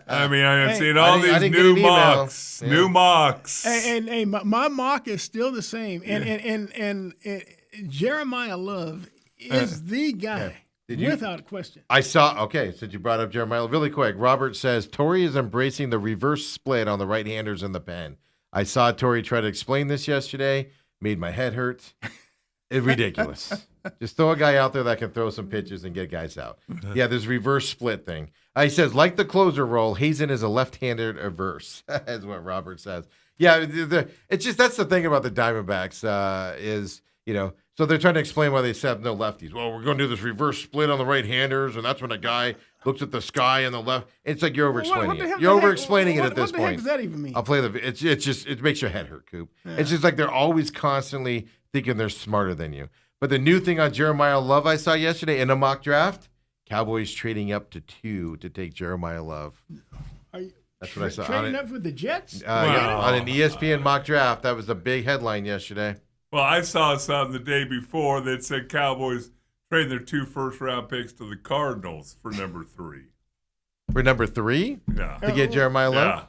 I mean, I'm seeing all these new mocks. New mocks. And my mock is still the same. And Jeremiah Love is the guy. Without question. I saw, since you brought up Jeremiah, really quick, Robert says, Torre is embracing the reverse split on the right-handers in the pen. I saw Torre try to explain this yesterday. Made my head hurt. It's ridiculous. Just throw a guy out there that can throw some pitches and get guys out. Yeah, this reverse split thing. He says, like the closer role, Hazen is a left-handed reverse, is what Robert says. Yeah, it's just that's the thing about the Diamondbacks so they're trying to explain why they have no lefties. Well, we're going to do this reverse split on the right-handers, and that's when a guy looks at the sky on the left. It's like you're over-explaining it. You're over-explaining it at this point. What the heck does that even mean? I'll play it makes your head hurt, Coop. Yeah. It's just like they're always constantly thinking they're smarter than you. But the new thing on Jeremiah Love I saw yesterday in a mock draft, Cowboys trading up to 2 to take Jeremiah Love. That's what I saw. Trading up with the Jets? Yeah, on an ESPN mock draft. That was a big headline yesterday. Well, I saw something the day before that said Cowboys trading their 2 first-round picks to the Cardinals for number 3. For number 3? Yeah. To get Jeremiah Love? Yeah.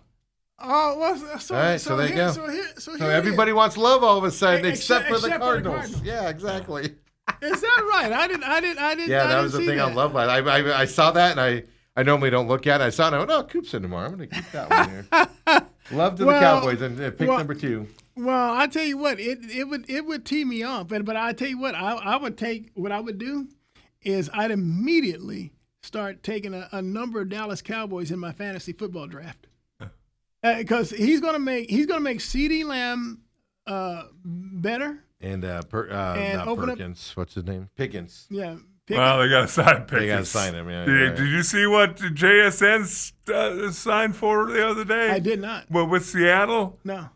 Oh, well, all right, so there you go. So everybody wants Love all of a sudden, except for the Cardinals. Yeah, exactly. Is that right? I didn't. Yeah, I that didn't was the see thing that. on Love Line. I saw that, and I normally don't look at it. I saw it, and I went, oh, Coop's in tomorrow. I'm going to keep that one here. Love to the Well, Cowboys, and pick well, number 2. Well, I tell you what, it would tee me off. But I tell you what, I would take what I would do is I'd immediately start taking a number of Dallas Cowboys in my fantasy football draft because he's gonna make CeeDee Lamb better. And not open up- Perkins. What's his name? Pickens. Yeah. Well, they got to sign Pickens. They got to sign him, yeah. Did you see what JSN signed for the other day? I did not. Well, with Seattle? No.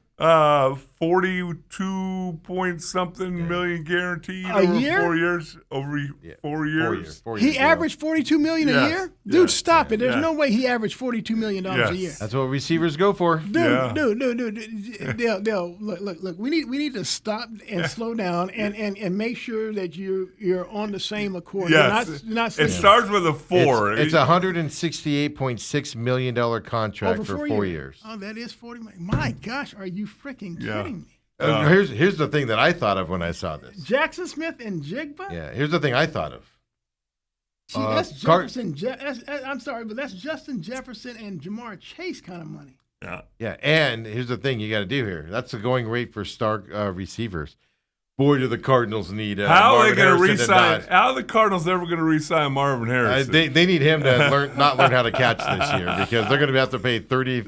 42 point something million guaranteed A over year? 4 years. Over 4 years. 4 years. He averaged $42 million a Yes, year. Dude, yes, stop it! There's yes. no way he averaged $42 million a Yes. year. That's what receivers go for. Yeah. Dude, Dale, look. We need to stop and slow down and make sure that you're on the same accord. Yes. You're not It starts with a 4. It's a $168.6 million contract over for 4 years. Oh, that is $40 million. My gosh, are you freaking Yeah. kidding me? Here's the thing that I thought of when I saw this. Jackson Smith and Jigba? Yeah, here's the thing I thought of. See, that's Car- Jefferson. I'm sorry, but that's Justin Jefferson and Jamar Chase kind of money. Yeah. Yeah, and here's the thing you got to do here. That's the going rate for star receivers. Boy, do the Cardinals need How are Marvin they going to Harrison re-sign? not. How are the Cardinals ever going to re-sign Marvin Harrison? They need him to not learn how to catch this year because they're going to have to pay $40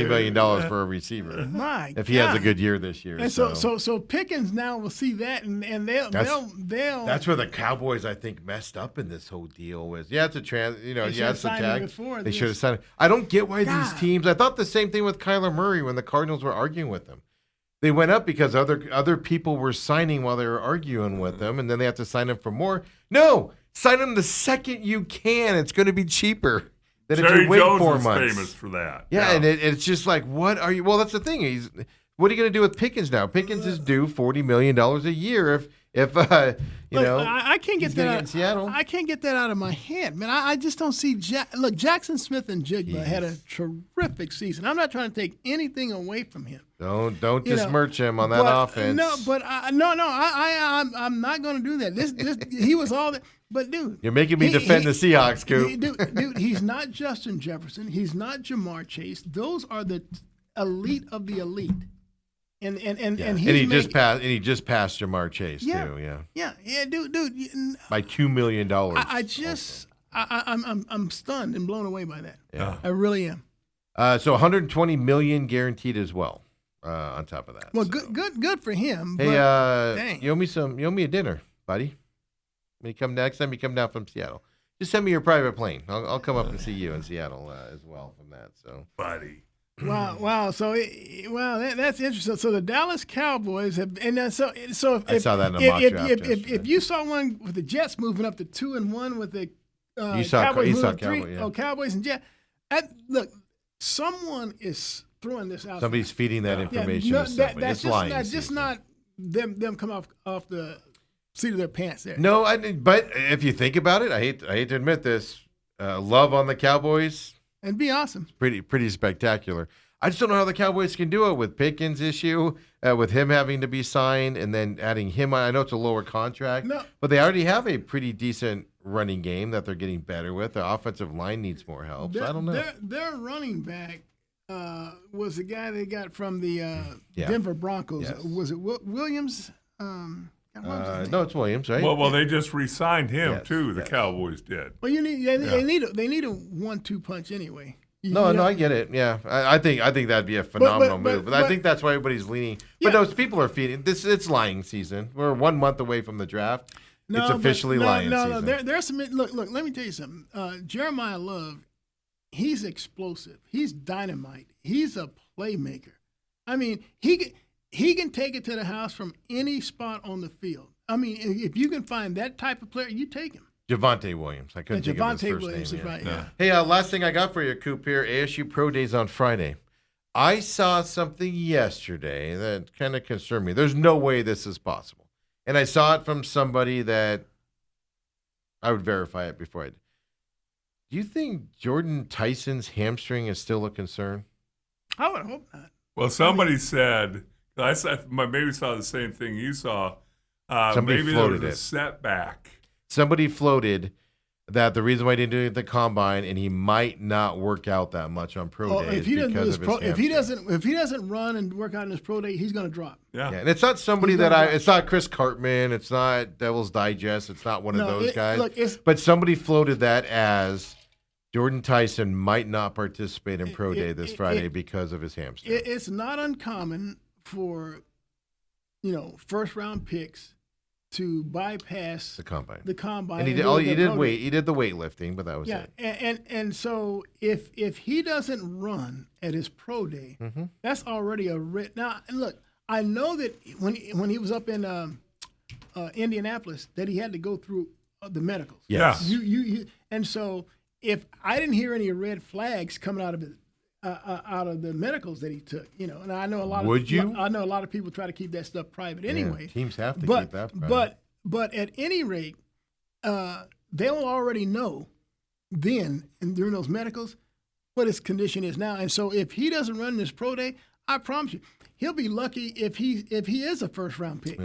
million for a receiver My if he has a God. good year this year. And so Pickens now will see that, and they'll. That's where the Cowboys, I think, messed up in this whole deal. Was it's a They should have it's a signed him tag. before They this. should have signed him. I don't get why these God. teams. I thought the same thing with Kyler Murray when the Cardinals were arguing with him. They went up because other people were signing while they were arguing with them, and then they have to sign them for more. No, sign them the second you can. It's going to be cheaper than if Jerry you wait Jones 4 is months. famous for that. Yeah, and it's just like, what are you? Well, that's the thing. What are you going to do with Pickens now? Pickens is due $40 million a year if Look, I can't get he's gonna that get out. in Seattle. I can't get that out of my head, man. I just don't see. Look, Jackson Smith and Jigba had a terrific season. I'm not trying to take anything away from him. Don't You know, dismerch him on that but, offense. No, but I'm not going to do that. This he was all that. But dude, You're making me defend the Seahawks, Coop. Dude, he's not Justin Jefferson. He's not Jamar Chase. Those are the elite of the elite. And he just passed Jamar Chase too. Yeah, dude. By $2 million. I'm stunned and blown away by that. Yeah. I really am. So $120 million guaranteed as well. On top of that. Well, so. good for him. Hey, but, dang. you owe me a dinner, buddy. When you come next time you come down from Seattle, just send me your private plane. I'll come up and see you in Seattle as well from that. So, buddy. Wow. So, that's interesting. So the Dallas Cowboys have, and so if I saw that in a mock draft if yesterday. you saw one with the Jets moving up to 2-1 with the Cowboys you saw moving to 3, Cowboy, yeah. Cowboys and Jets. Look, someone is throwing this out. somebody's feeding that information to somebody. That's It's lying. just season. not them come off the seat of their pants there. No, but if you think about it, I hate to admit this. Love on the Cowboys, And be awesome. pretty spectacular. I just don't know how the Cowboys can do it with Pickens' issue, with him having to be signed, and then adding him on. I know it's a lower contract, No. but they already have a pretty decent running game that they're getting better with. The offensive line needs more help. So I don't know. Their running back was the guy they got from the Yeah. Denver Broncos. Yes. Was it Williams? What was his name? No, it's Williams, right? Well, they just re-signed him Yes, too. The yes. Cowboys did. Well, they need a 1-2 punch anyway. No, I get it. Yeah, I think that'd be a phenomenal move. But I but- think that's why everybody's leaning. Yeah. But those people are feeding. It's lying season. We're 1 month away from the draft. No, it's officially but, lying no, season. No, there's some. Look. Let me tell you something. Jeremiah Love, he's explosive. He's dynamite. He's a playmaker. I mean, he can take it to the house from any spot on the field. I mean, if you can find that type of player, you take him. Javonte Williams. I couldn't think of his Javonte first Williams name. is right. Yeah. Hey, last thing I got for you, Coop, here. ASU Pro Days on Friday. I saw something yesterday that kind of concerned me. There's no way this is possible. And I saw it from somebody that I would verify it before I did. Do you think Jordan Tyson's hamstring is still a concern? I would hope not. Well, somebody said, maybe saw the same thing you saw. Somebody maybe there was floated a it. setback. Somebody floated that the reason why he didn't do it at the combine and he might not work out that much on pro Well, day if is he doesn't do because his of his pro, hamstring. if he doesn't run and work out in his pro day, he's going to drop. Yeah. Yeah, and it's not somebody He's that gonna- it's not Chris Cartman, it's not Devil's Digest, it's not one of those guys. Look, it's But somebody floated that as Jordan Tyson might not participate in pro day this Friday because of his hamstring. it's not uncommon for first round picks to bypass the combine. the combine. And he and did do all the he did pro day. weight. He did the weightlifting, but that was Yeah, it. and so if he doesn't run at his pro day, Mm-hmm. that's already a now. And look, I know that when he was up in Indianapolis, that he had to go through the medicals. Yes. You and so if I didn't hear any red flags coming out of it. Out of the medicals that he took, and I know a lot. Would you? I know a lot of people try to keep that stuff private anyway. Teams have to but keep that private. but at any rate, they'll already know then and during those medicals what his condition is now. And so if he doesn't run this pro day, I promise you, he'll be lucky if he is a first round pick.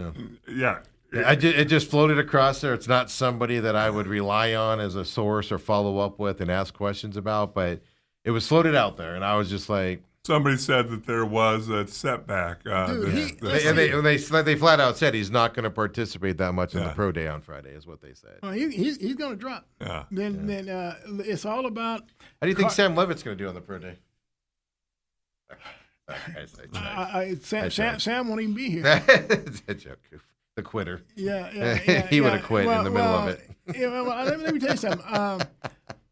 Yeah. Yeah, it just floated across there. It's not somebody that I would rely on as a source or follow up with and ask questions about, but it was floated out there, and I was just like, Somebody said that there was a setback. Dude, they flat out said he's not going to participate that much in the Yeah. pro day on Friday, is what they said. Well, he's going to drop. Yeah. Then it's all about. How do you think Sam Levitt's going to do on the pro day? Sam won't even be here. It's a joke. The quitter. Yeah. He would have quit in the middle of it. Yeah, well, let me tell you something.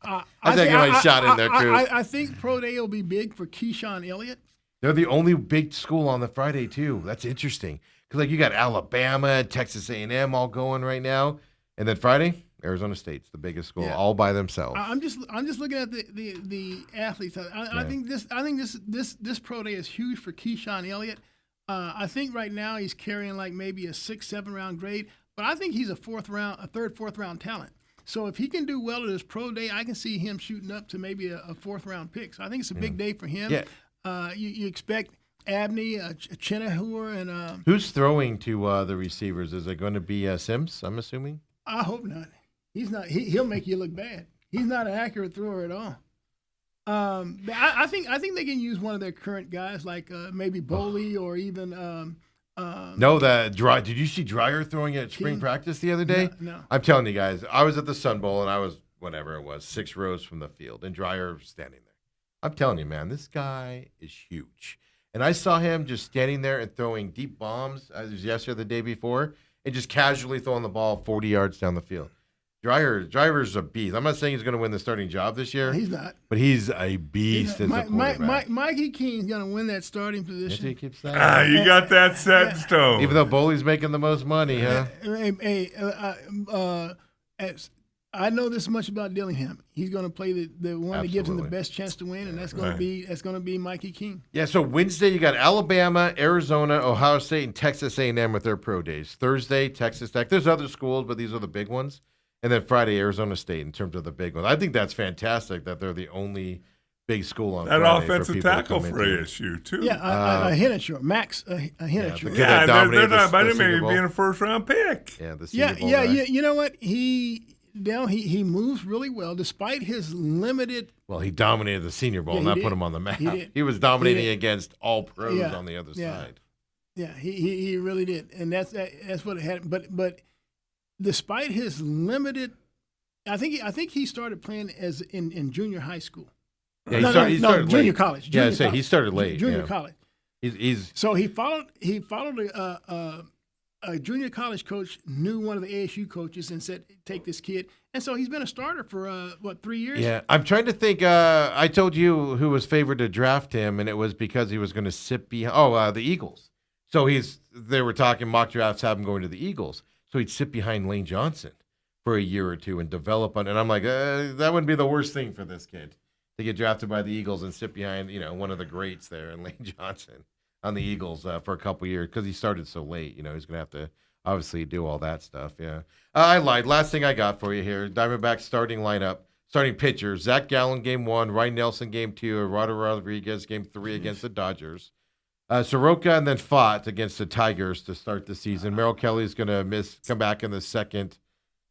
I think I shot in there, too. I think pro day will be big for Keyshawn Elliott. They're the only big school on the Friday too. That's interesting because like you got Alabama, Texas A&M all going right now, and then Friday Arizona State's the biggest school all by themselves. I'm just looking at the athletes. I think this pro day is huge for Keyshawn Elliott. I think right now he's carrying like maybe a 6-7 round grade, but I think he's a fourth round talent. So if he can do well at his pro day, I can see him shooting up to maybe a fourth round pick. So I think it's a big day for him. Yeah. You expect Abney, Chenahua, and Who's throwing to the receivers? Is it going to be Sims? I'm assuming. I hope not. He's not. He'll make you look bad. He's not an accurate thrower at all. I think they can use one of their current guys like maybe Boley or even. No, did you see Dreyer throwing at spring practice the other day? No. I'm telling you guys, I was at the Sun Bowl and I was whatever it was, 6 rows from the field, and Dreyer was standing there. I'm telling you, man, this guy is huge. And I saw him just standing there and throwing deep bombs. It was yesterday or the day before, and just casually throwing the ball 40 yards down the field. Dreyer's a beast. I'm not saying he's going to win the starting job this year. He's not. But he's a beast as a quarterback. Mikey King's going to win that starting That's what position. he keeps saying. You got that set in stone. Even though Boley's making the most money, huh? I know this much about Dillingham. He's going to play the one that gives him the Absolutely. best chance to win, and that's going to be Mikey King. Yeah, so Wednesday you got Alabama, Arizona, Ohio State, and Texas A&M with their pro days. Thursday, Texas Tech. There's other schools, but these are the big ones. And then Friday, Arizona State in terms of the big ones. I think that's fantastic that they're the only big school on that Friday offensive people to tackle come for into. ASU, too. Yeah, a Henshaw, Max Henshaw. the- Yeah, dominated they're not the about him Senior maybe Bowl. being a first-round pick. Yeah, the Senior Bowl Yeah. guy. You know what? He moves really well despite his limited. Well, he dominated the Senior Bowl, Yeah, and he that did. put him on the map. He did. He was dominating He did. against all pros Yeah, on the other yeah. side. Yeah, he really did, and that's what it had. But despite his limited, I think he started playing as in junior high school. Yeah, No, he started junior late. college. Yeah, Junior so he college. started late. Junior yeah. college. He's So he followed a junior college coach knew one of the ASU coaches and said, "Take this kid." And so he's been a starter for 3 years. Yeah, I'm trying to think. I told you who was favored to draft him, and it was because he was going to sit behind. The Eagles. So they were talking mock drafts have him going to the Eagles. So he'd sit behind Lane Johnson for a year or two and develop on. And I'm like, that wouldn't be the worst thing for this kid to get drafted by the Eagles and sit behind one of the greats there and Lane Johnson on the Eagles for a couple years because he started so late. He's going to have to obviously do all that stuff. Yeah. I lied. Last thing I got for you here. Diamondbacks starting lineup, starting pitchers. Zach Gallen, game 1. Ryan Nelson, game 2. Eduardo Rodriguez, game 3 against the Dodgers. Soroka and then Fott against the Tigers to start the season. Merrill Kelly's going to come back in the second,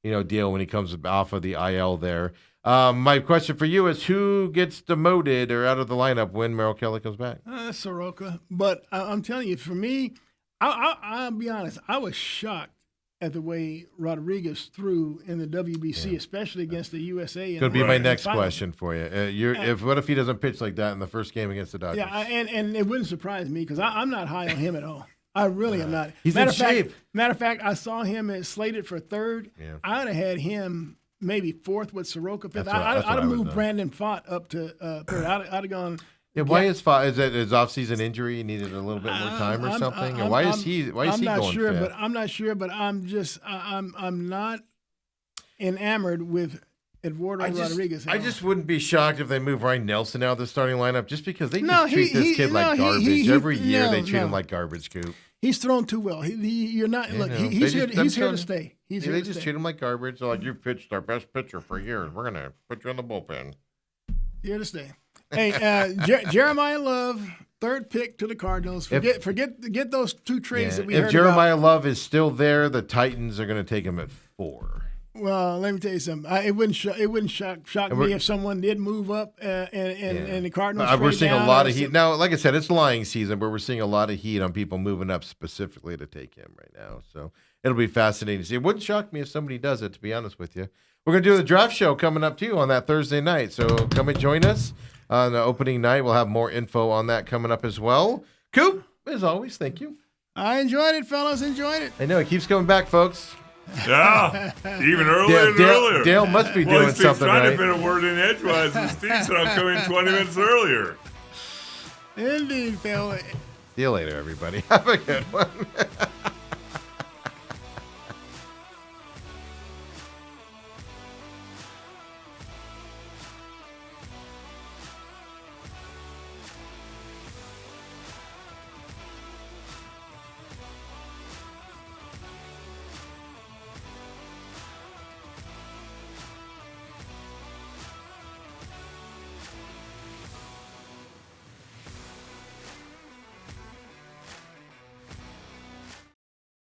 deal when he comes off of the IL there. My question for you is, who gets demoted or out of the lineup when Merrill Kelly comes back? Soroka. But I'm telling you, for me, I'll be honest, I was shocked at the way Rodriguez threw in the WBC, especially against the USA. Going to be my next question for you. What if he doesn't pitch like that in the first game against the Dodgers? Yeah, and it wouldn't surprise me because I'm not high on him at all. I really am not. He's in shape. Matter of fact, I saw him slated for third. Yeah. I'd have had him maybe fourth with Soroka fifth. That's what I'd have I would moved do. Brandon Fott up to third. I'd have gone. Yeah, why is Fott? Is it his off-season injury? He needed a little bit more time or something? Or why is he going fifth? I'm not sure, but I'm not enamored with Eduardo Rodriguez. I just wouldn't be shocked if they move Ryan Nelson out of the starting lineup just because they treat this kid like garbage. Every year they treat him like garbage, Coop. He's thrown too well. You're not. Look, he's here to stay. They just treat him like garbage. They're like, you pitched our best pitcher for years. We're going to put you in the bullpen. Here to stay. Hey, Jeremiah Love, third pick to the Cardinals. Forget those two trades that we heard about. If Jeremiah Love is still there, the Titans are going to take him at 4. Well, let me tell you something. It wouldn't shock me if someone did move up and the Cardinals. We're seeing a lot of heat now. Like I said, it's lying season, but we're seeing a lot of heat on people moving up specifically to take him right now. So it'll be fascinating to see. It wouldn't shock me if somebody does it. To be honest with you, we're going to do the draft show coming up too on that Thursday night. So come and join us on the opening night. We'll have more info on that coming up as well. Coop, as always, thank you. I enjoyed it, fellas. Enjoyed it. I know it keeps coming back, folks. Yeah, even earlier and earlier. Dale must be doing something trying right. to fit a word in edgewise, and Steve said I'm coming 20 minutes earlier. Indeed, Phil. See you later, everybody. Have a good one.